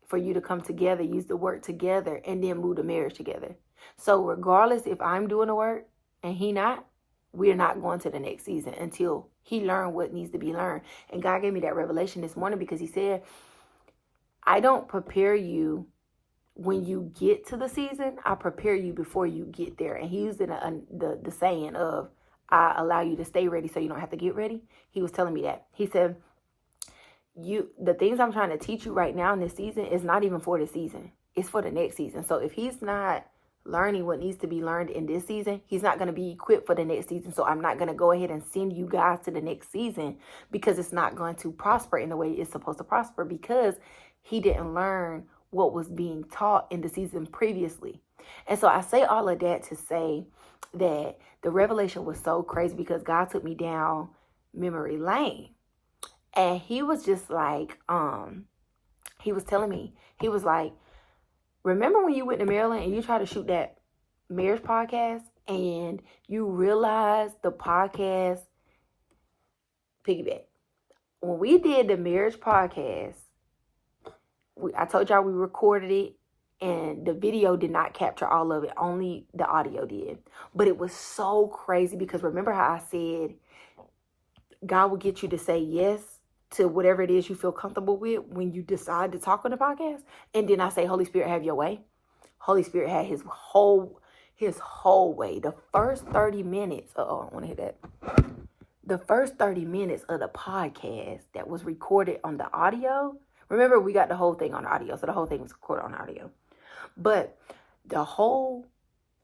for you to come together, use the work together, and then move the marriage together. So regardless if I'm doing the work and he not, we're not going to the next season until he learned what needs to be learned. And God gave me that revelation this morning, because he said, I don't prepare you when you get to the season. I prepare you before you get there. And he used the saying of, I allow you to stay ready so you don't have to get ready. He was telling me that. He said, the things I'm trying to teach you right now in this season is not even for this season. It's for the next season. So if he's not learning what needs to be learned in this season, he's not going to be equipped for the next season. So I'm not going to go ahead and send you guys to the next season, because it's not going to prosper in the way it's supposed to prosper, because he didn't learn what was being taught in the season previously. And so I say all of that to say that the revelation was so crazy because God took me down memory lane. And he was just like, he was telling me, he was like, remember when you went to Maryland and you tried to shoot that marriage podcast and you realized the podcast piggyback? When we did the marriage podcast, I told y'all we recorded it and the video did not capture all of it. Only the audio did. But it was so crazy because remember how I said God will get you to say yes to whatever it is you feel comfortable with when you decide to talk on the podcast? And then I say, Holy Spirit, have your way. Holy Spirit had his whole way. The first 30 minutes, I don't want to hear that. The first 30 minutes of the podcast that was recorded on the audio, remember we got the whole thing on audio, so the whole thing was recorded on audio. But the whole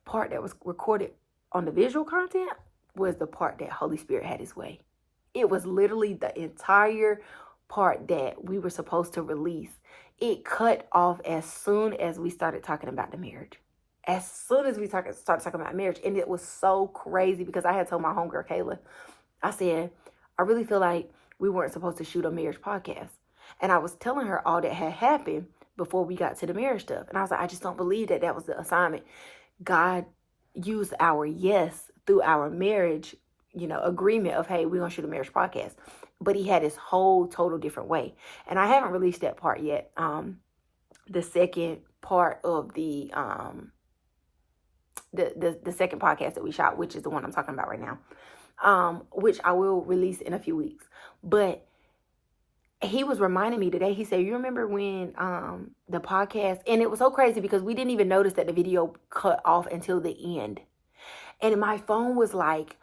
part that was recorded on the visual content was the part that Holy Spirit had his way. It was literally the entire part that we were supposed to release. It cut off as soon as we started talking about the marriage. As soon as we started talking about marriage. And it was so crazy because I had told my homegirl, Kayla, I said, I really feel like we weren't supposed to shoot a marriage podcast. And I was telling her all that had happened before we got to the marriage stuff. And I was like, I just don't believe that was the assignment. God used our yes through our marriage, agreement of, hey, we're going to shoot a marriage podcast. But he had his whole total different way. And I haven't released that part yet. The second part of the second podcast that we shot, which is the one I'm talking about right now, which I will release in a few weeks. But he was reminding me today, he said, you remember when the podcast, and it was so crazy because we didn't even notice that the video cut off until the end. And my phone was like,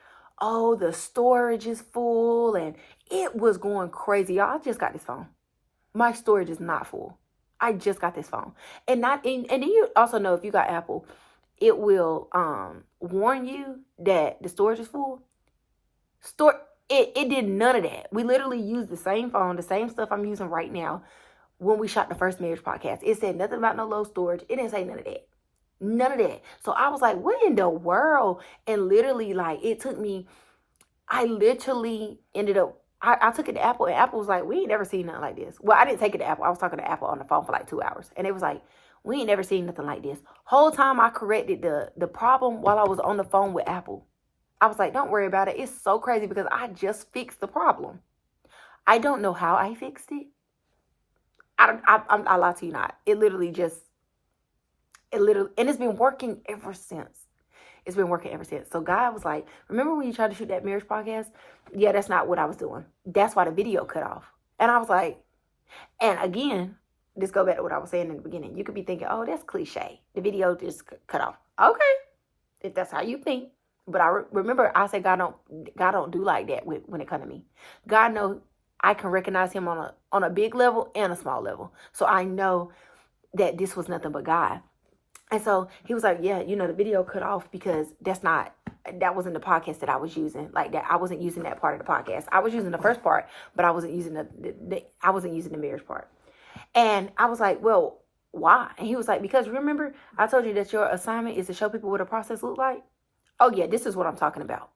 oh, the storage is full, and it was going crazy. Y'all, I just got this phone. My storage is not full. I just got this phone. And then you also know if you got Apple, it will warn you that the storage is full. It did none of that. We literally used the same phone, the same stuff I'm using right now when we shot the first marriage podcast. It said nothing about no low storage. It didn't say none of that. None of that. So I was like, what in the world? And literally, it took me, I literally ended up, I took it to Apple, and Apple was like, we ain't never seen nothing like this. Well, I didn't take it to Apple. I was talking to Apple on the phone for 2 hours. And it was like, we ain't never seen nothing like this. Whole time I corrected the problem while I was on the phone with Apple. I was like, don't worry about it. It's so crazy because I just fixed the problem. I don't know how I fixed it. I lie to you not. And it's been working ever since. It's been working ever since. So God was like, remember when you tried to shoot that marriage podcast? Yeah, that's not what I was doing. That's why the video cut off. And I was like, and again, just go back to what I was saying in the beginning. You could be thinking, oh, that's cliche. The video just cut off. Okay, if that's how you think. But I remember I said God don't do like that when it comes to me. God knows I can recognize him on a big level and a small level. So I know that this was nothing but God. And so he was like, yeah, the video cut off because that wasn't the podcast that I was using like that. I wasn't using that part of the podcast. I was using the first part, but I wasn't using the marriage part. And I was like, well, why? And he was like, because remember I told you that your assignment is to show people what a process looks like. Oh yeah, this is what I'm talking about.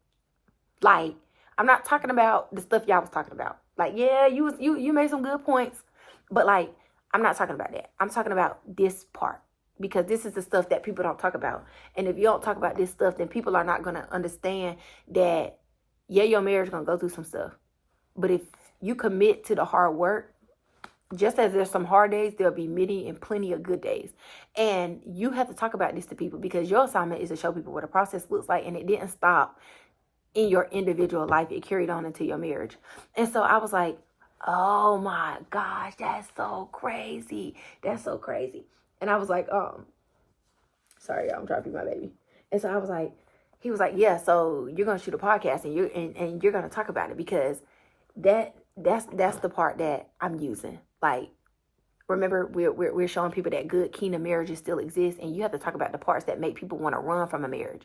I'm not talking about the stuff y'all was talking about. Yeah, you made some good points, but I'm not talking about that. I'm talking about this part. Because this is the stuff that people don't talk about. And if you don't talk about this stuff, then people are not going to understand that, yeah, your marriage is going to go through some stuff. But if you commit to the hard work, just as there's some hard days, there'll be many and plenty of good days. And you have to talk about this to people because your assignment is to show people what a process looks like. And it didn't stop in your individual life. It carried on into your marriage. And so I was like, oh my gosh, that's so crazy. That's so crazy. And I was like, sorry, I'm trying to feed my baby. And so I was like, he was like, yeah, so you're going to shoot a podcast and you're going to talk about it because that's the part that I'm using. Remember, we're showing people that good kingdom marriages still exist, and you have to talk about the parts that make people want to run from a marriage.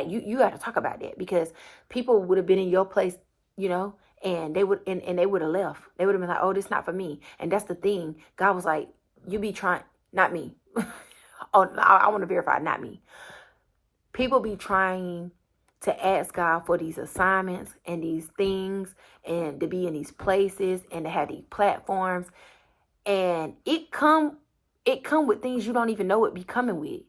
You have to talk about that because people would have been in your place, and they would have left. They would have been like, oh, this is not for me. And that's the thing. God was like, you be trying. Not me. Oh, I want to verify, not me. People be trying to ask God for these assignments and these things and to be in these places and to have these platforms. And it come with things you don't even know it be coming with.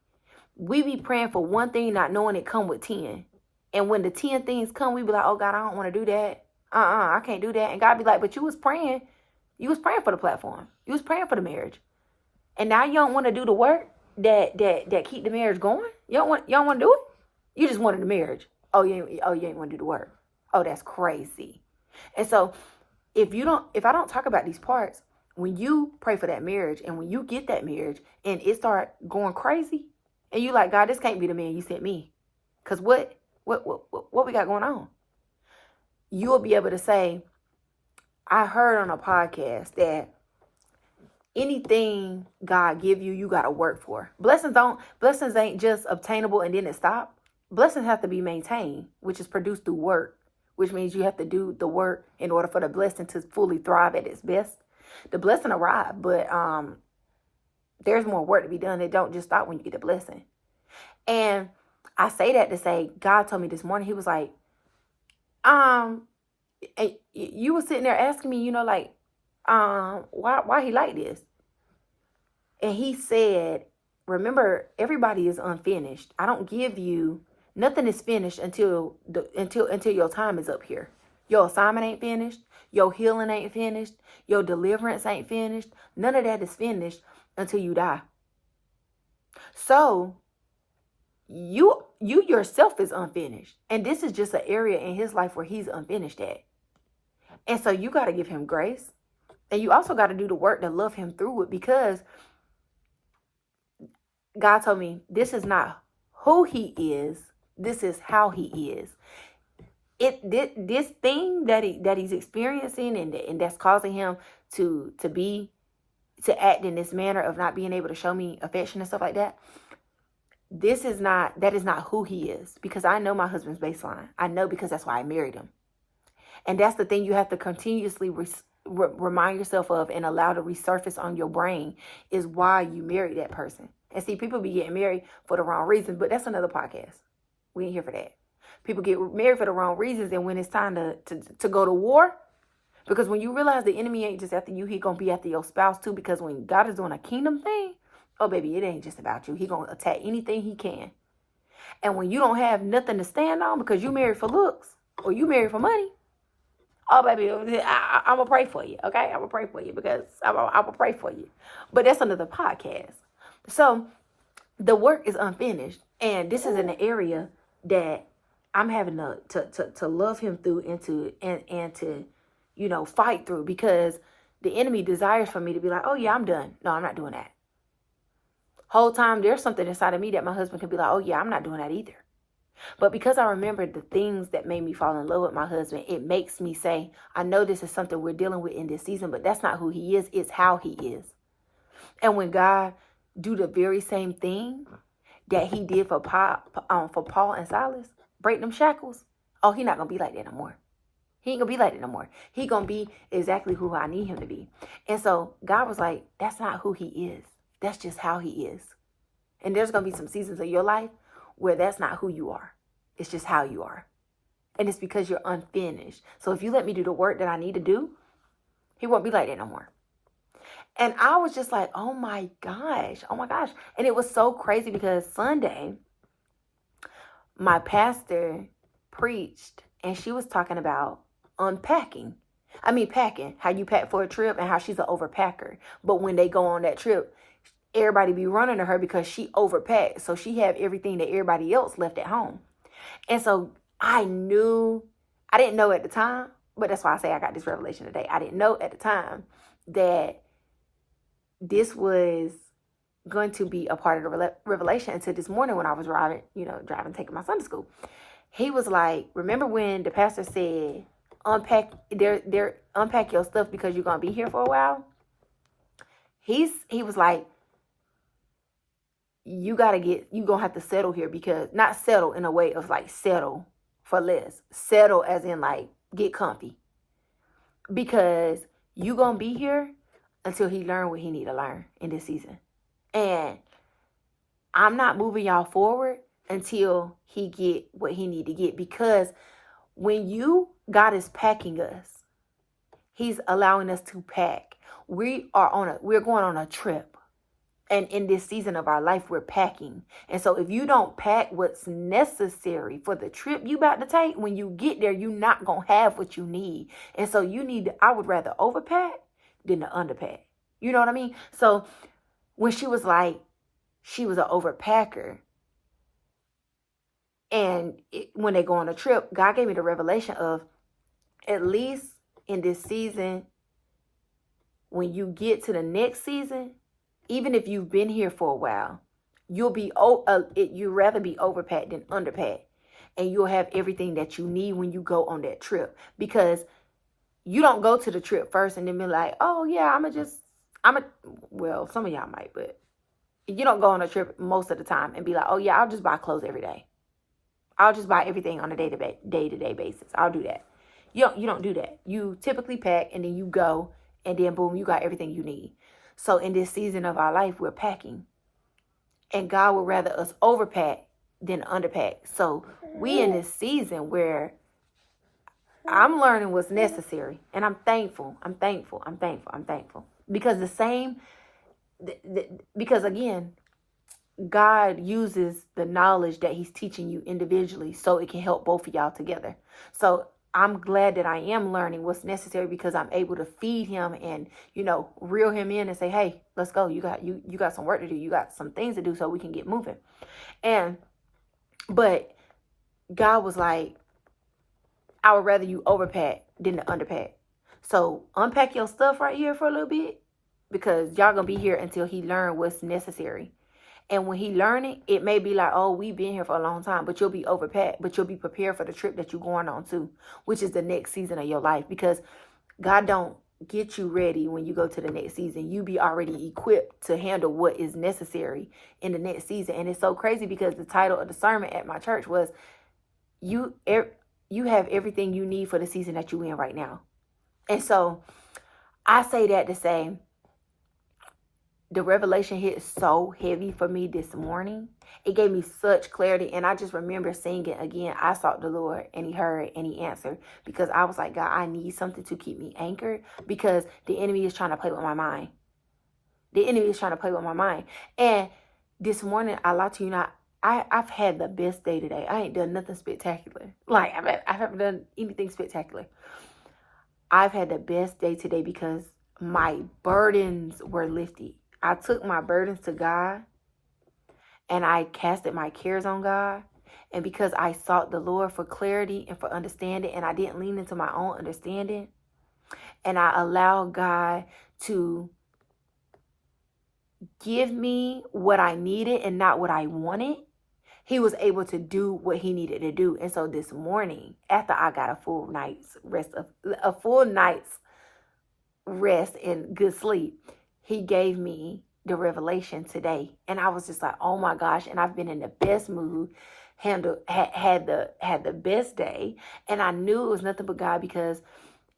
We be praying for one thing, not knowing it come with 10. And when the 10 things come, we be like, oh God, I don't want to do that. I can't do that. And God be like, but you was praying. You was praying for the platform. You was praying for the marriage. And now you don't want to do the work that keep the marriage going? You don't want to do it? You just wanted the marriage. Oh, you ain't want to do the work. Oh, that's crazy. And so if I don't talk about these parts, when you pray for that marriage and when you get that marriage and it start going crazy and you like, God, this can't be the man you sent me. Because what we got going on? You'll be able to say, I heard on a podcast that anything God give you, you got to work for. Blessings ain't just obtainable and then it stop. Blessings have to be maintained, which is produced through work, which means you have to do the work in order for the blessing to fully thrive at its best. The blessing arrive, but there's more work to be done. It don't just stop when you get the blessing. And I say that to say, God told me this morning, he was like, you were sitting there asking me, why he like this? And he said, remember, everybody is unfinished. I don't give you, nothing is finished until your time is up here. Your assignment ain't finished. Your healing ain't finished. Your deliverance ain't finished. None of that is finished until you die. So you yourself is unfinished. And this is just an area in his life where he's unfinished at. And so you got to give him grace. And you also got to do the work to love him through it, because God told me this is not who he is. This is how he is. This thing that he's experiencing and that's causing him to act in this manner of not being able to show me affection and stuff like that. That is not who he is, because I know my husband's baseline. I know, because that's why I married him. And that's the thing you have to continuously remind yourself of and allow to resurface on your brain, is why you married that person. And see, people be getting married for the wrong reasons, but that's another podcast. We ain't here for that. People get married for the wrong reasons, and when it's time to go to war, because when you realize the enemy ain't just after you, he gonna be after your spouse too, because when God is doing a kingdom thing, oh baby, it ain't just about you. He gonna attack anything he can. And when you don't have nothing to stand on because you married for looks or you married for money, oh baby, I'm gonna pray for you, okay? I'm gonna pray for you, because I'm gonna pray for you. But that's another podcast. So the work is unfinished, and this is an area that I'm having to love him through and to fight through, because the enemy desires for me to be like, oh yeah, I'm done. No, I'm not doing that. Whole time there's something inside of me that my husband could be like, oh yeah, I'm not doing that either. But because I remember the things that made me fall in love with my husband, it makes me say, I know this is something we're dealing with in this season, but that's not who he is. It's how he is. And when God do the very same thing that he did for Paul and Silas, break them shackles, oh, he not going to be like that no more. He ain't going to be like that no more. He going to be exactly who I need him to be. And so God was like, that's not who he is. That's just how he is. And there's going to be some seasons of your life where that's not who you are. It's just how you are. And it's because you're unfinished. So if you let me do the work that I need to do, he won't be like that no more. And I was just like, oh my gosh. And it was so crazy, because Sunday, my pastor preached and she was talking about packing, how you pack for a trip and how she's an overpacker. But when they go on that trip, everybody be running to her because she overpacked. So she have everything that everybody else left at home. And so I didn't know at the time, but that's why I say I got this revelation today. I didn't know at the time that this was going to be a part of the revelation until this morning when I was driving, taking my son to school. He was like, remember when the pastor said, unpack your stuff because you're going to be here for a while? He was like, you're going to have to settle here, because not settle in a way of like settle for less. Settle as in like get comfy, because you're going to be here until he learn what he need to learn in this season. And I'm not moving y'all forward until he get what he need to get. Because when God is packing us, he's allowing us to pack. We're going on a trip. And in this season of our life, we're packing. And so if you don't pack what's necessary for the trip you about to take, when you get there, you're not going to have what you need. And so I would rather overpack than to underpack. You know what I mean? So when she was like, she was an overpacker. And when they go on a trip, God gave me the revelation of, at least in this season, when you get to the next season, even if you've been here for a while, you'd rather be overpacked than underpacked. And you'll have everything that you need when you go on that trip. Because you don't go to the trip first and then be like, oh yeah, well, some of y'all might, but you don't go on a trip most of the time and be like, oh yeah, I'll just buy clothes every day. I'll just buy everything on a day-to-day basis. I'll do that. You don't do that. You typically pack and then you go and then boom, you got everything you need. So in this season of our life, we're packing. And God would rather us overpack than underpack. So we in this season where I'm learning what's necessary. And I'm thankful. Because again, God uses the knowledge that he's teaching you individually so it can help both of y'all together. So I'm glad that I am learning what's necessary, because I'm able to feed him and, reel him in and say, hey, let's go. You got some work to do. You got some things to do so we can get moving. But God was like, I would rather you overpack than to underpack. So unpack your stuff right here for a little bit, because y'all gonna be here until he learn what's necessary. And when he learn it, it may be like, oh, we've been here for a long time, but you'll be overpacked, but you'll be prepared for the trip that you're going on to, which is the next season of your life. Because God don't get you ready when you go to the next season. You be already equipped to handle what is necessary in the next season. And it's so crazy because the title of the sermon at my church was, you have everything you need for the season that you're in right now. And so I say that to say, the revelation hit so heavy for me this morning. It gave me such clarity. And I just remember singing again, I sought the Lord and he heard and he answered. Because I was like, God, I need something to keep me anchored, because the enemy is trying to play with my mind. And this morning, I lied to you not, I've had the best day today. I ain't done nothing spectacular. Like, I haven't done anything spectacular. I've had the best day today because my burdens were lifted. I took my burdens to God and I casted my cares on God. And because I sought the Lord for clarity and for understanding, and I didn't lean into my own understanding, and I allowed God to give me what I needed and not what I wanted, he was able to do what he needed to do. And so this morning, after I got a full night's rest and good sleep, he gave me the revelation today. And I was just like, oh my gosh. And I've been in the best mood, had the best day. And I knew it was nothing but God, because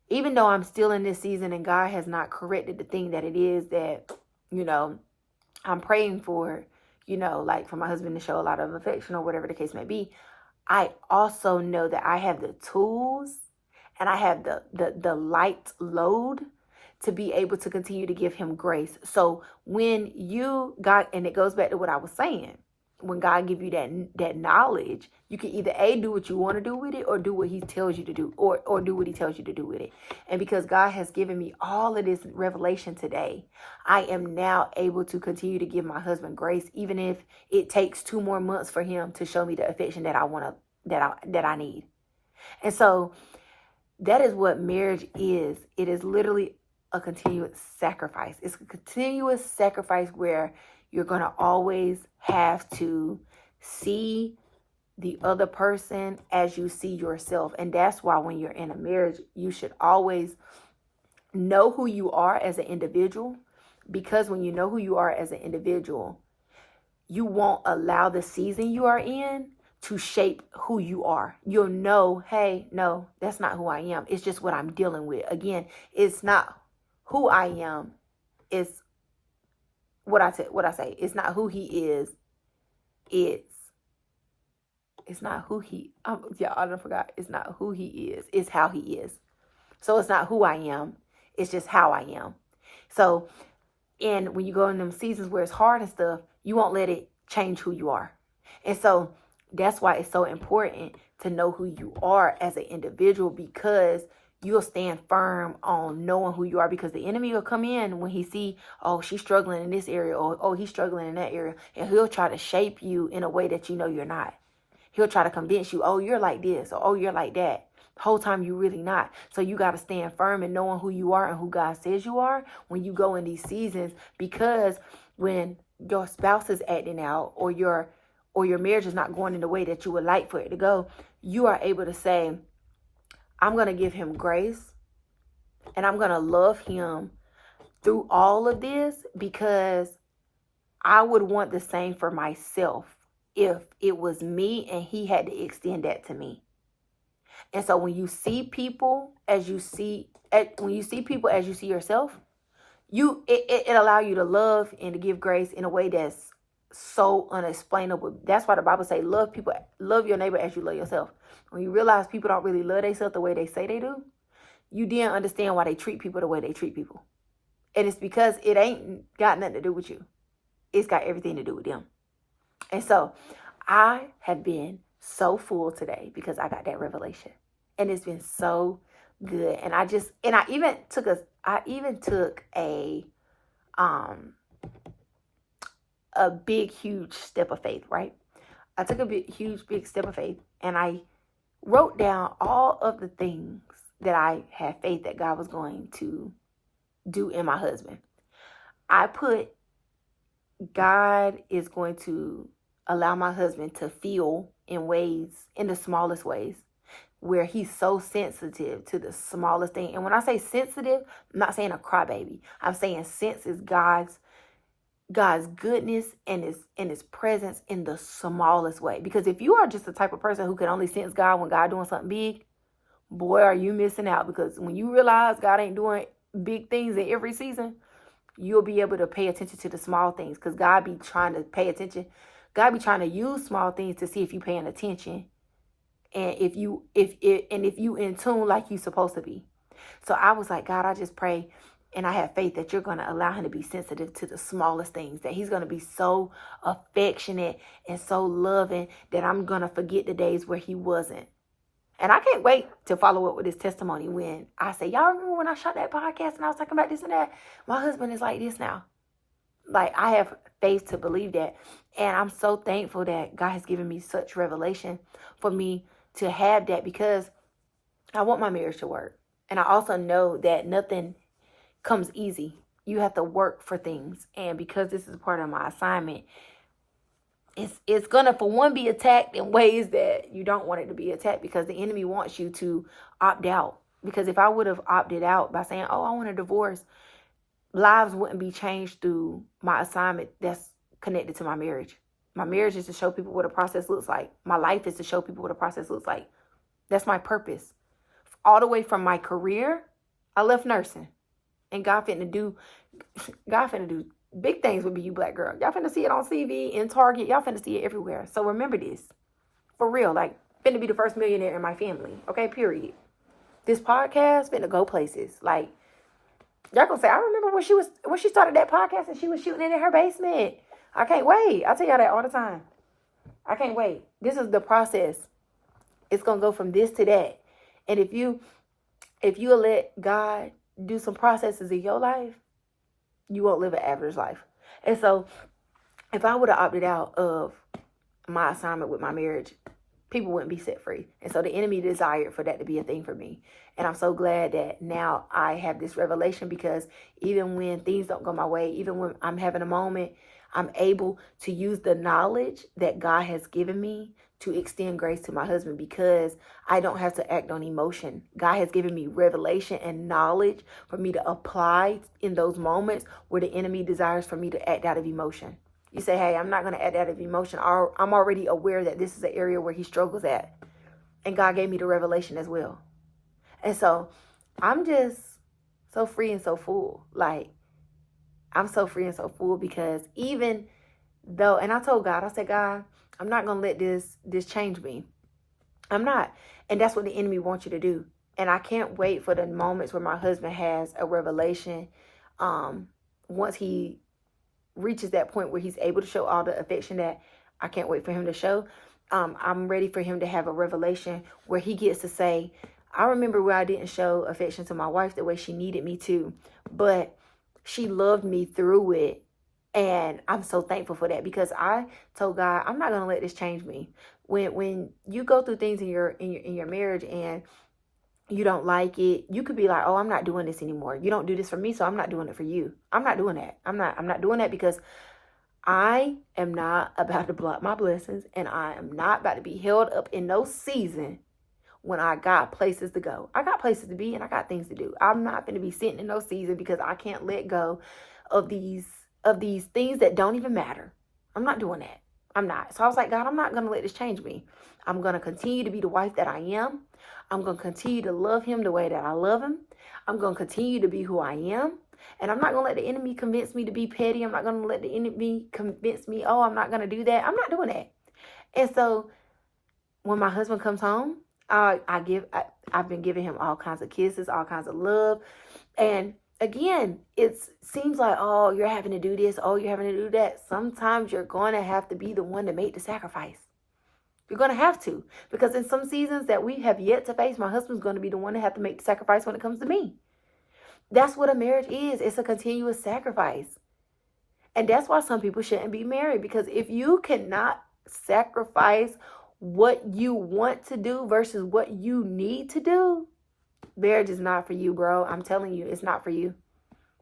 even though I'm still in this season and God has not corrected the thing that it is that, I'm praying for, like for my husband to show a lot of affection or whatever the case may be, I also know that I have the tools and I have the light load to be able to continue to give him grace. So when God, and it goes back to what I was saying, when God give you that knowledge, you can either do what you want to do with it, or do what he tells you to do, or do what he tells you to do with it. And because God has given me all of this revelation today, I am now able to continue to give my husband grace, even if it takes 2 more months for him to show me the affection that I need. And so that is what marriage is. It is literally a continuous sacrifice. It's a continuous sacrifice where you're going to always have to see the other person as you see yourself. And that's why when you're in a marriage, you should always know who you are as an individual. Because when you know who you are as an individual, you won't allow the season you are in to shape who you are. You'll know, hey, no, that's not who I am. It's just what I'm dealing with. Again, it's not who I am. It's what I say. It's not who he is. it's not who he, yeah, I don't forgot. It's not who he is. It's how he is. So it's not who I am. It's just how I am. So, and when you go in them seasons where it's hard and stuff, you won't let it change who you are. And so that's why it's so important to know who you are as an individual, because you'll stand firm on knowing who you are, because the enemy will come in when he see, oh, she's struggling in this area, or oh, he's struggling in that area, and he'll try to shape you in a way that you know you're not. He'll try to convince you, oh, you're like this, or oh, you're like that. The whole time you really not. So you got to stand firm in knowing who you are and who God says you are when you go in these seasons, because when your spouse is acting out, or your marriage is not going in the way that you would like for it to go, you are able to say, I'm going to give him grace, and I'm going to love him through all of this, because I would want the same for myself if it was me and he had to extend that to me. And so when you see people as you see yourself, it allow you to love and to give grace in a way that's so unexplainable. That's why the Bible say, love your neighbor as you love yourself. When you realize people don't really love themselves the way they say they do, you then understand why they treat people the way they treat people. And it's because it ain't got nothing to do with you. It's got everything to do with them. And so I have been so full today because I got that revelation. And it's been so good. And I even took a big, huge step of faith, right? I took a big step of faith, and I wrote down all of the things that I had faith that God was going to do in my husband. I put, God is going to allow my husband to feel in the smallest ways, where he's so sensitive to the smallest thing. And when I say sensitive, I'm not saying a crybaby. I'm saying sense is God's goodness and his presence in the smallest way. Because if you are just the type of person who can only sense God when God doing something big, boy, are you missing out. Because when you realize God ain't doing big things in every season, you'll be able to pay attention to the small things, because God be trying to pay attention. God be trying to use small things to see if you paying attention, and if you in tune like you supposed to be. So I was like, God, I just pray, and I have faith that you're going to allow him to be sensitive to the smallest things, that he's going to be so affectionate and so loving that I'm going to forget the days where he wasn't. And I can't wait to follow up with this testimony when I say, y'all remember when I shot that podcast and I was talking about this and that? My husband is like this now. Like, I have faith to believe that. And I'm so thankful that God has given me such revelation for me to have that, because I want my marriage to work. And I also know that nothing comes easy. You have to work for things. And because this is part of my assignment, it's gonna, for one, be attacked in ways that you don't want it to be attacked, because the enemy wants you to opt out. Because if I would have opted out by saying, oh, I want a divorce, lives wouldn't be changed through my assignment that's connected to my marriage. My marriage is to show people what a process looks like. My life is to show people what a process looks like. That's my purpose. All the way from my career, I left nursing, and God finna do big things with you, black girl. Y'all finna see it on CV, in Target. Y'all finna see it everywhere. So remember this. For real. Like, finna be the first millionaire in my family. Okay, period. This podcast finna go places. Like, y'all gonna say, I remember when she started that podcast and she was shooting it in her basement. I can't wait. I tell y'all that all the time. I can't wait. This is the process. It's gonna go from this to that. And if you let God do some processes in your life, you won't live an average life. And so if I would have opted out of my assignment with my marriage, people wouldn't be set free. And so the enemy desired for that to be a thing for me. And I'm so glad that now I have this revelation, because even when things don't go my way, even when I'm having a moment, I'm able to use the knowledge that God has given me to extend grace to my husband, because I don't have to act on emotion. God has given me revelation and knowledge for me to apply in those moments where the enemy desires for me to act out of emotion. You say, hey, I'm not going to act out of emotion. I'm already aware that this is an area where he struggles at. And God gave me the revelation as well. And so I'm just so free and so full. Like, I'm so free and so full, because even though, and I told God, I said, God, I'm not going to let this change me. I'm not. And that's what the enemy wants you to do. And I can't wait for the moments where my husband has a revelation. Once he reaches that point where he's able to show all the affection that I can't wait for him to show. I'm ready for him to have a revelation where he gets to say, I remember where I didn't show affection to my wife the way she needed me to, but she loved me through it. And I'm so thankful for that, because I told God, I'm not going to let this change me. When you go through things in your marriage and you don't like it, you could be like, oh, I'm not doing this anymore. You don't do this for me, so I'm not doing it for you. I'm not doing that. I'm not doing that, because I am not about to block my blessings, and I am not about to be held up in no season when I got places to go. I got places to be and I got things to do. I'm not going to be sitting in no season because I can't let go of these things that don't even matter. I'm not doing that. I'm not. So I was like, God, I'm not going to let this change me. I'm going to continue to be the wife that I am. I'm going to continue to love him the way that I love him. I'm going to continue to be who I am. And I'm not going to let the enemy convince me to be petty. I'm not going to let the enemy convince me, oh, I'm not going to do that. I'm not doing that. And so when my husband comes home, I've been giving him all kinds of kisses, all kinds of love. And again, it seems like, oh, you're having to do this. Oh, you're having to do that. Sometimes you're going to have to be the one to make the sacrifice. You're going to have to. Because in some seasons that we have yet to face, my husband's going to be the one to have to make the sacrifice when it comes to me. That's what a marriage is. It's a continuous sacrifice. And that's why some people shouldn't be married. Because if you cannot sacrifice what you want to do versus what you need to do, marriage is not for you, bro. I'm telling you, it's not for you.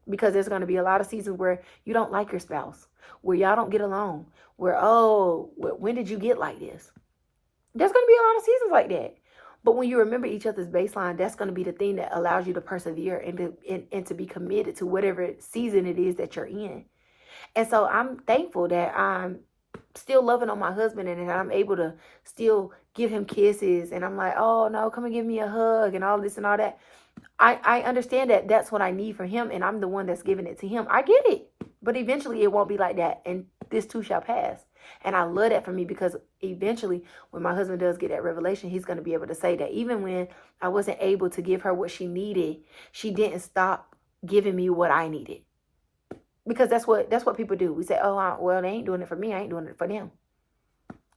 Because there's going to be a lot of seasons where you don't like your spouse, where y'all don't get along, where, oh, when did you get like this? There's going to be a lot of seasons like that. But when you remember each other's baseline, that's going to be the thing that allows you to persevere and to be committed to whatever season it is that you're in. And so I'm thankful that I'm still loving on my husband and that I'm able to still give him kisses. And I'm like, oh, no, come and give me a hug and all this and all that. I understand that that's what I need from him, and I'm the one that's giving it to him. I get it. But eventually it won't be like that, and this too shall pass. And I love that for me, because eventually when my husband does get that revelation, he's going to be able to say that even when I wasn't able to give her what she needed, she didn't stop giving me what I needed. Because that's what people do. We say, oh, well, they ain't doing it for me. I ain't doing it for them.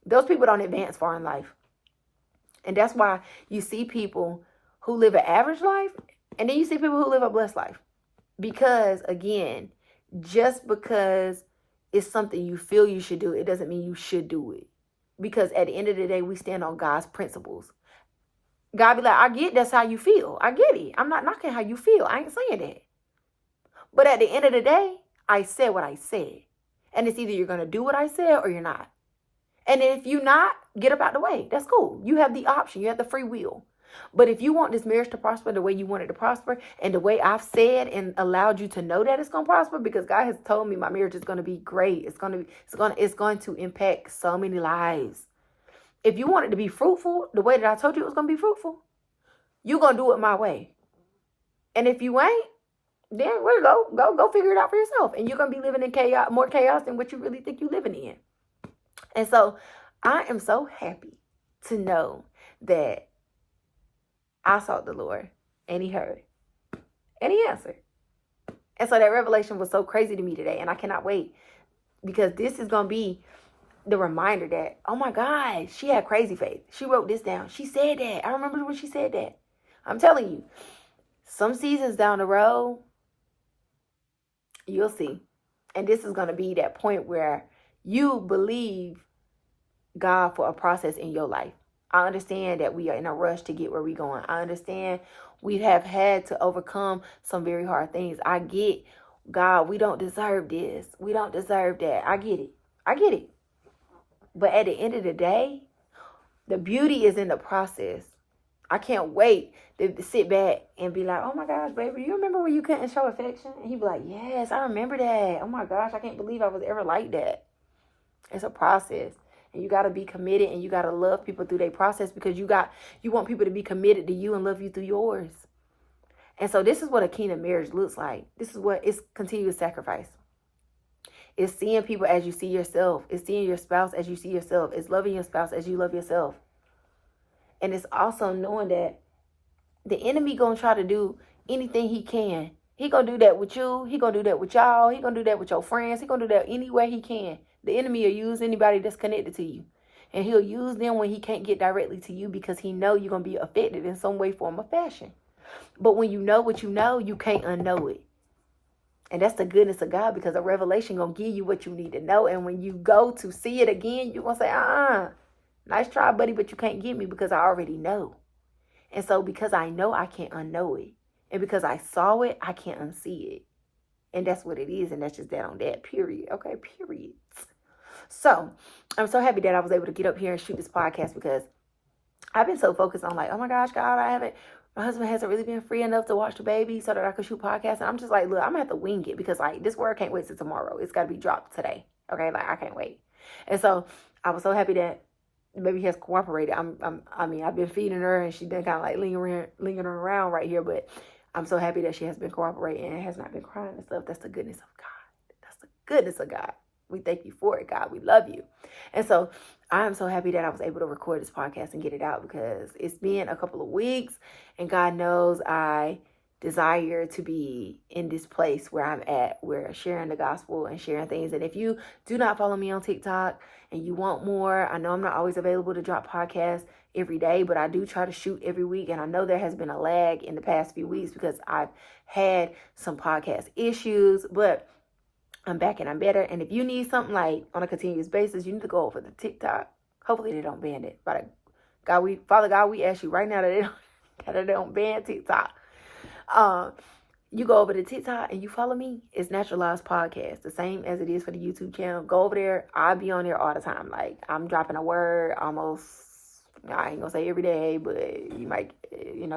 Those people don't advance far in life. And that's why you see people who live an average life, and then you see people who live a blessed life. Because, again, just because it's something you feel you should do, it doesn't mean you should do it. Because at the end of the day, we stand on God's principles. God be like, I get that's how you feel. I get it. I'm not knocking how you feel. I ain't saying that. But at the end of the day, I said what I said. And it's either you're going to do what I said or you're not. And if you're not, get up out the way. That's cool. You have the option. You have the free will. But if you want this marriage to prosper the way you want it to prosper, and the way I've said and allowed you to know that it's going to prosper, because God has told me my marriage is going to be great. It's going to impact so many lives. If you want it to be fruitful the way that I told you it was going to be fruitful, you're going to do it my way. And if you ain't, then go figure it out for yourself. And you're going to be living in chaos, more chaos than what you really think you're living in. And so I am so happy to know that I sought the Lord, and he heard, and he answered. And so that revelation was so crazy to me today, and I cannot wait, because this is going to be the reminder that, oh my God, she had crazy faith. She wrote this down. She said that. I remember when she said that. I'm telling you, some seasons down the road, you'll see. And this is going to be that point where you believe God for a process in your life. I understand that we are in a rush to get where we're going. I understand we have had to overcome some very hard things. I get, God, we don't deserve this. We don't deserve that. I get it. I get it. But at the end of the day, the beauty is in the process. I can't wait to sit back and be like, oh my gosh, baby, you remember when you couldn't show affection? And he'd be like, yes, I remember that. Oh my gosh, I can't believe I was ever like that. It's a process. And you got to be committed, and you got to love people through their process, because you want people to be committed to you and love you through yours. And so this is what a kingdom marriage looks like. This is what it's continuous sacrifice. It's seeing people as you see yourself. It's seeing your spouse as you see yourself. It's loving your spouse as you love yourself. And it's also knowing that the enemy gonna try to do anything he can. He gonna do that with you. He gonna do that with y'all. He gonna do that with your friends. He gonna do that any way he can. The enemy will use anybody that's connected to you. And he'll use them when he can't get directly to you because he know you're gonna be affected in some way, form, or fashion. But when you know what you know, you can't unknow it. And that's the goodness of God, because a revelation gonna give you what you need to know. And when you go to see it again, you're gonna say, nice try, buddy, but you can't get me because I already know. And so because I know, I can't unknow it. And because I saw it, I can't unsee it. And that's what it is. And that's just that on that, period. Okay, period. So I'm so happy that I was able to get up here and shoot this podcast, because I've been so focused on like, oh my gosh, God, my husband hasn't really been free enough to watch the baby so that I could shoot podcasts. And I'm just like, look, I'm gonna have to wing it, because like this word can't wait till tomorrow. It's gotta be dropped today. Okay, like I can't wait. And so I was so happy that the baby has cooperated. I've been feeding her and she's been kind of like lingering around right here, but I'm so happy that she has been cooperating and has not been crying and stuff. That's the goodness of God. That's the goodness of God. We thank you for it, God. We love you. And so I'm so happy that I was able to record this podcast and get it out, because it's been a couple of weeks and God knows I desire to be in this place where I'm at, where sharing the gospel and sharing things. And if you do not follow me on TikTok and you want more, I know I'm not always available to drop podcasts every day, but I do try to shoot every week. And I know there has been a lag in the past few weeks because I've had some podcast issues, but I'm back and I'm better. And if you need something like on a continuous basis, you need to go over the TikTok. Hopefully they don't ban it. But Father God, we ask you right now that they don't ban TikTok. You go over to TikTok and you follow me. It's Naturalized Podcast, the same as it is for the YouTube channel. Go over there. I'll be on there all the time. Like I'm dropping a word almost, I ain't gonna say every day, but you might,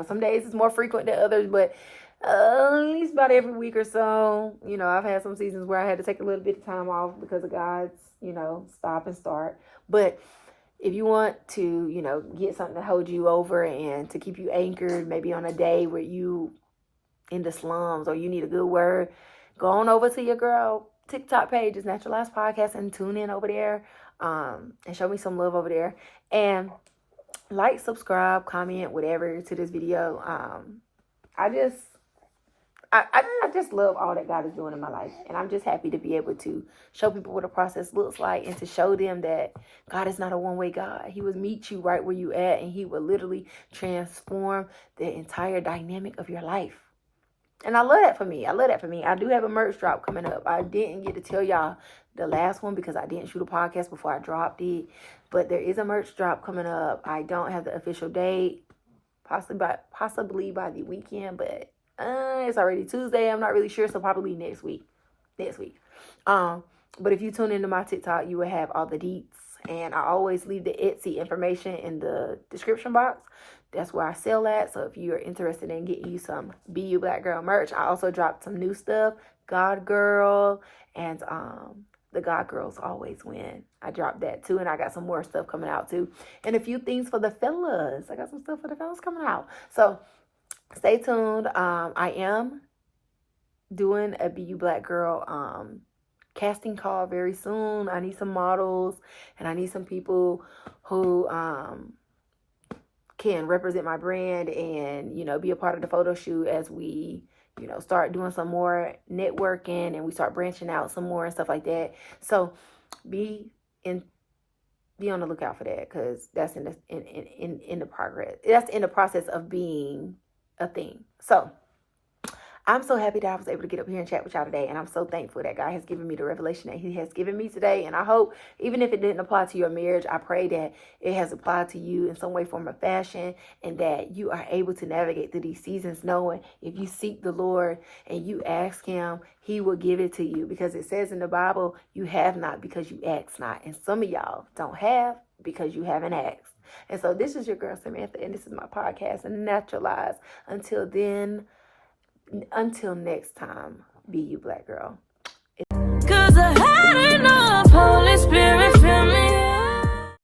some days it's more frequent than others, but at least about every week or so. I've had some seasons where I had to take a little bit of time off because of God's, stop and start. But if you want to, get something to hold you over and to keep you anchored, maybe on a day where you in the slums or you need a good word, go on over to your girl TikTok page. It's Naturalized Podcast, and tune in over there and show me some love over there. And like, subscribe, comment, whatever to this video. I just love all that God is doing in my life. And I'm just happy to be able to show people what a process looks like and to show them that God is not a one-way God. He will meet you right where you at, and he will literally transform the entire dynamic of your life. And I love that for me. I do have a merch drop coming up. I didn't get to tell y'all the last one because I didn't shoot a podcast before I dropped it. But there is a merch drop coming up. I don't have the official date, possibly by the weekend, but it's already Tuesday. I'm not really sure, so probably next week. But if you tune into my TikTok, you will have all the deets. And I always leave the Etsy information in the description box. That's where I sell at. So if you're interested in getting you some Be You Black Girl merch, I also dropped some new stuff. God Girl and the God Girls Always Win. I dropped that too. And I got some more stuff coming out too. And a few things for the fellas. I got some stuff for the fellas coming out. So stay tuned. I am doing a Be You Black Girl casting call very soon. I need some models and I need some people who can represent my brand and, be a part of the photo shoot as we, start doing some more networking and we start branching out some more and stuff like that. So be on the lookout for that, because that's in the progress. That's in the process of being a thing. So I'm so happy that I was able to get up here and chat with y'all today. And I'm so thankful that God has given me the revelation that he has given me today. And I hope, even if it didn't apply to your marriage, I pray that it has applied to you in some way, form, or fashion, and that you are able to navigate through these seasons knowing if you seek the Lord and you ask him, he will give it to you. Because it says in the Bible, you have not because you ask not. And some of y'all don't have because you haven't asked. And so this is your girl, Samantha, and this is my podcast, Naturalized. Until next time, be you, Black Girl. 'Cause I had enough Holy Spirit.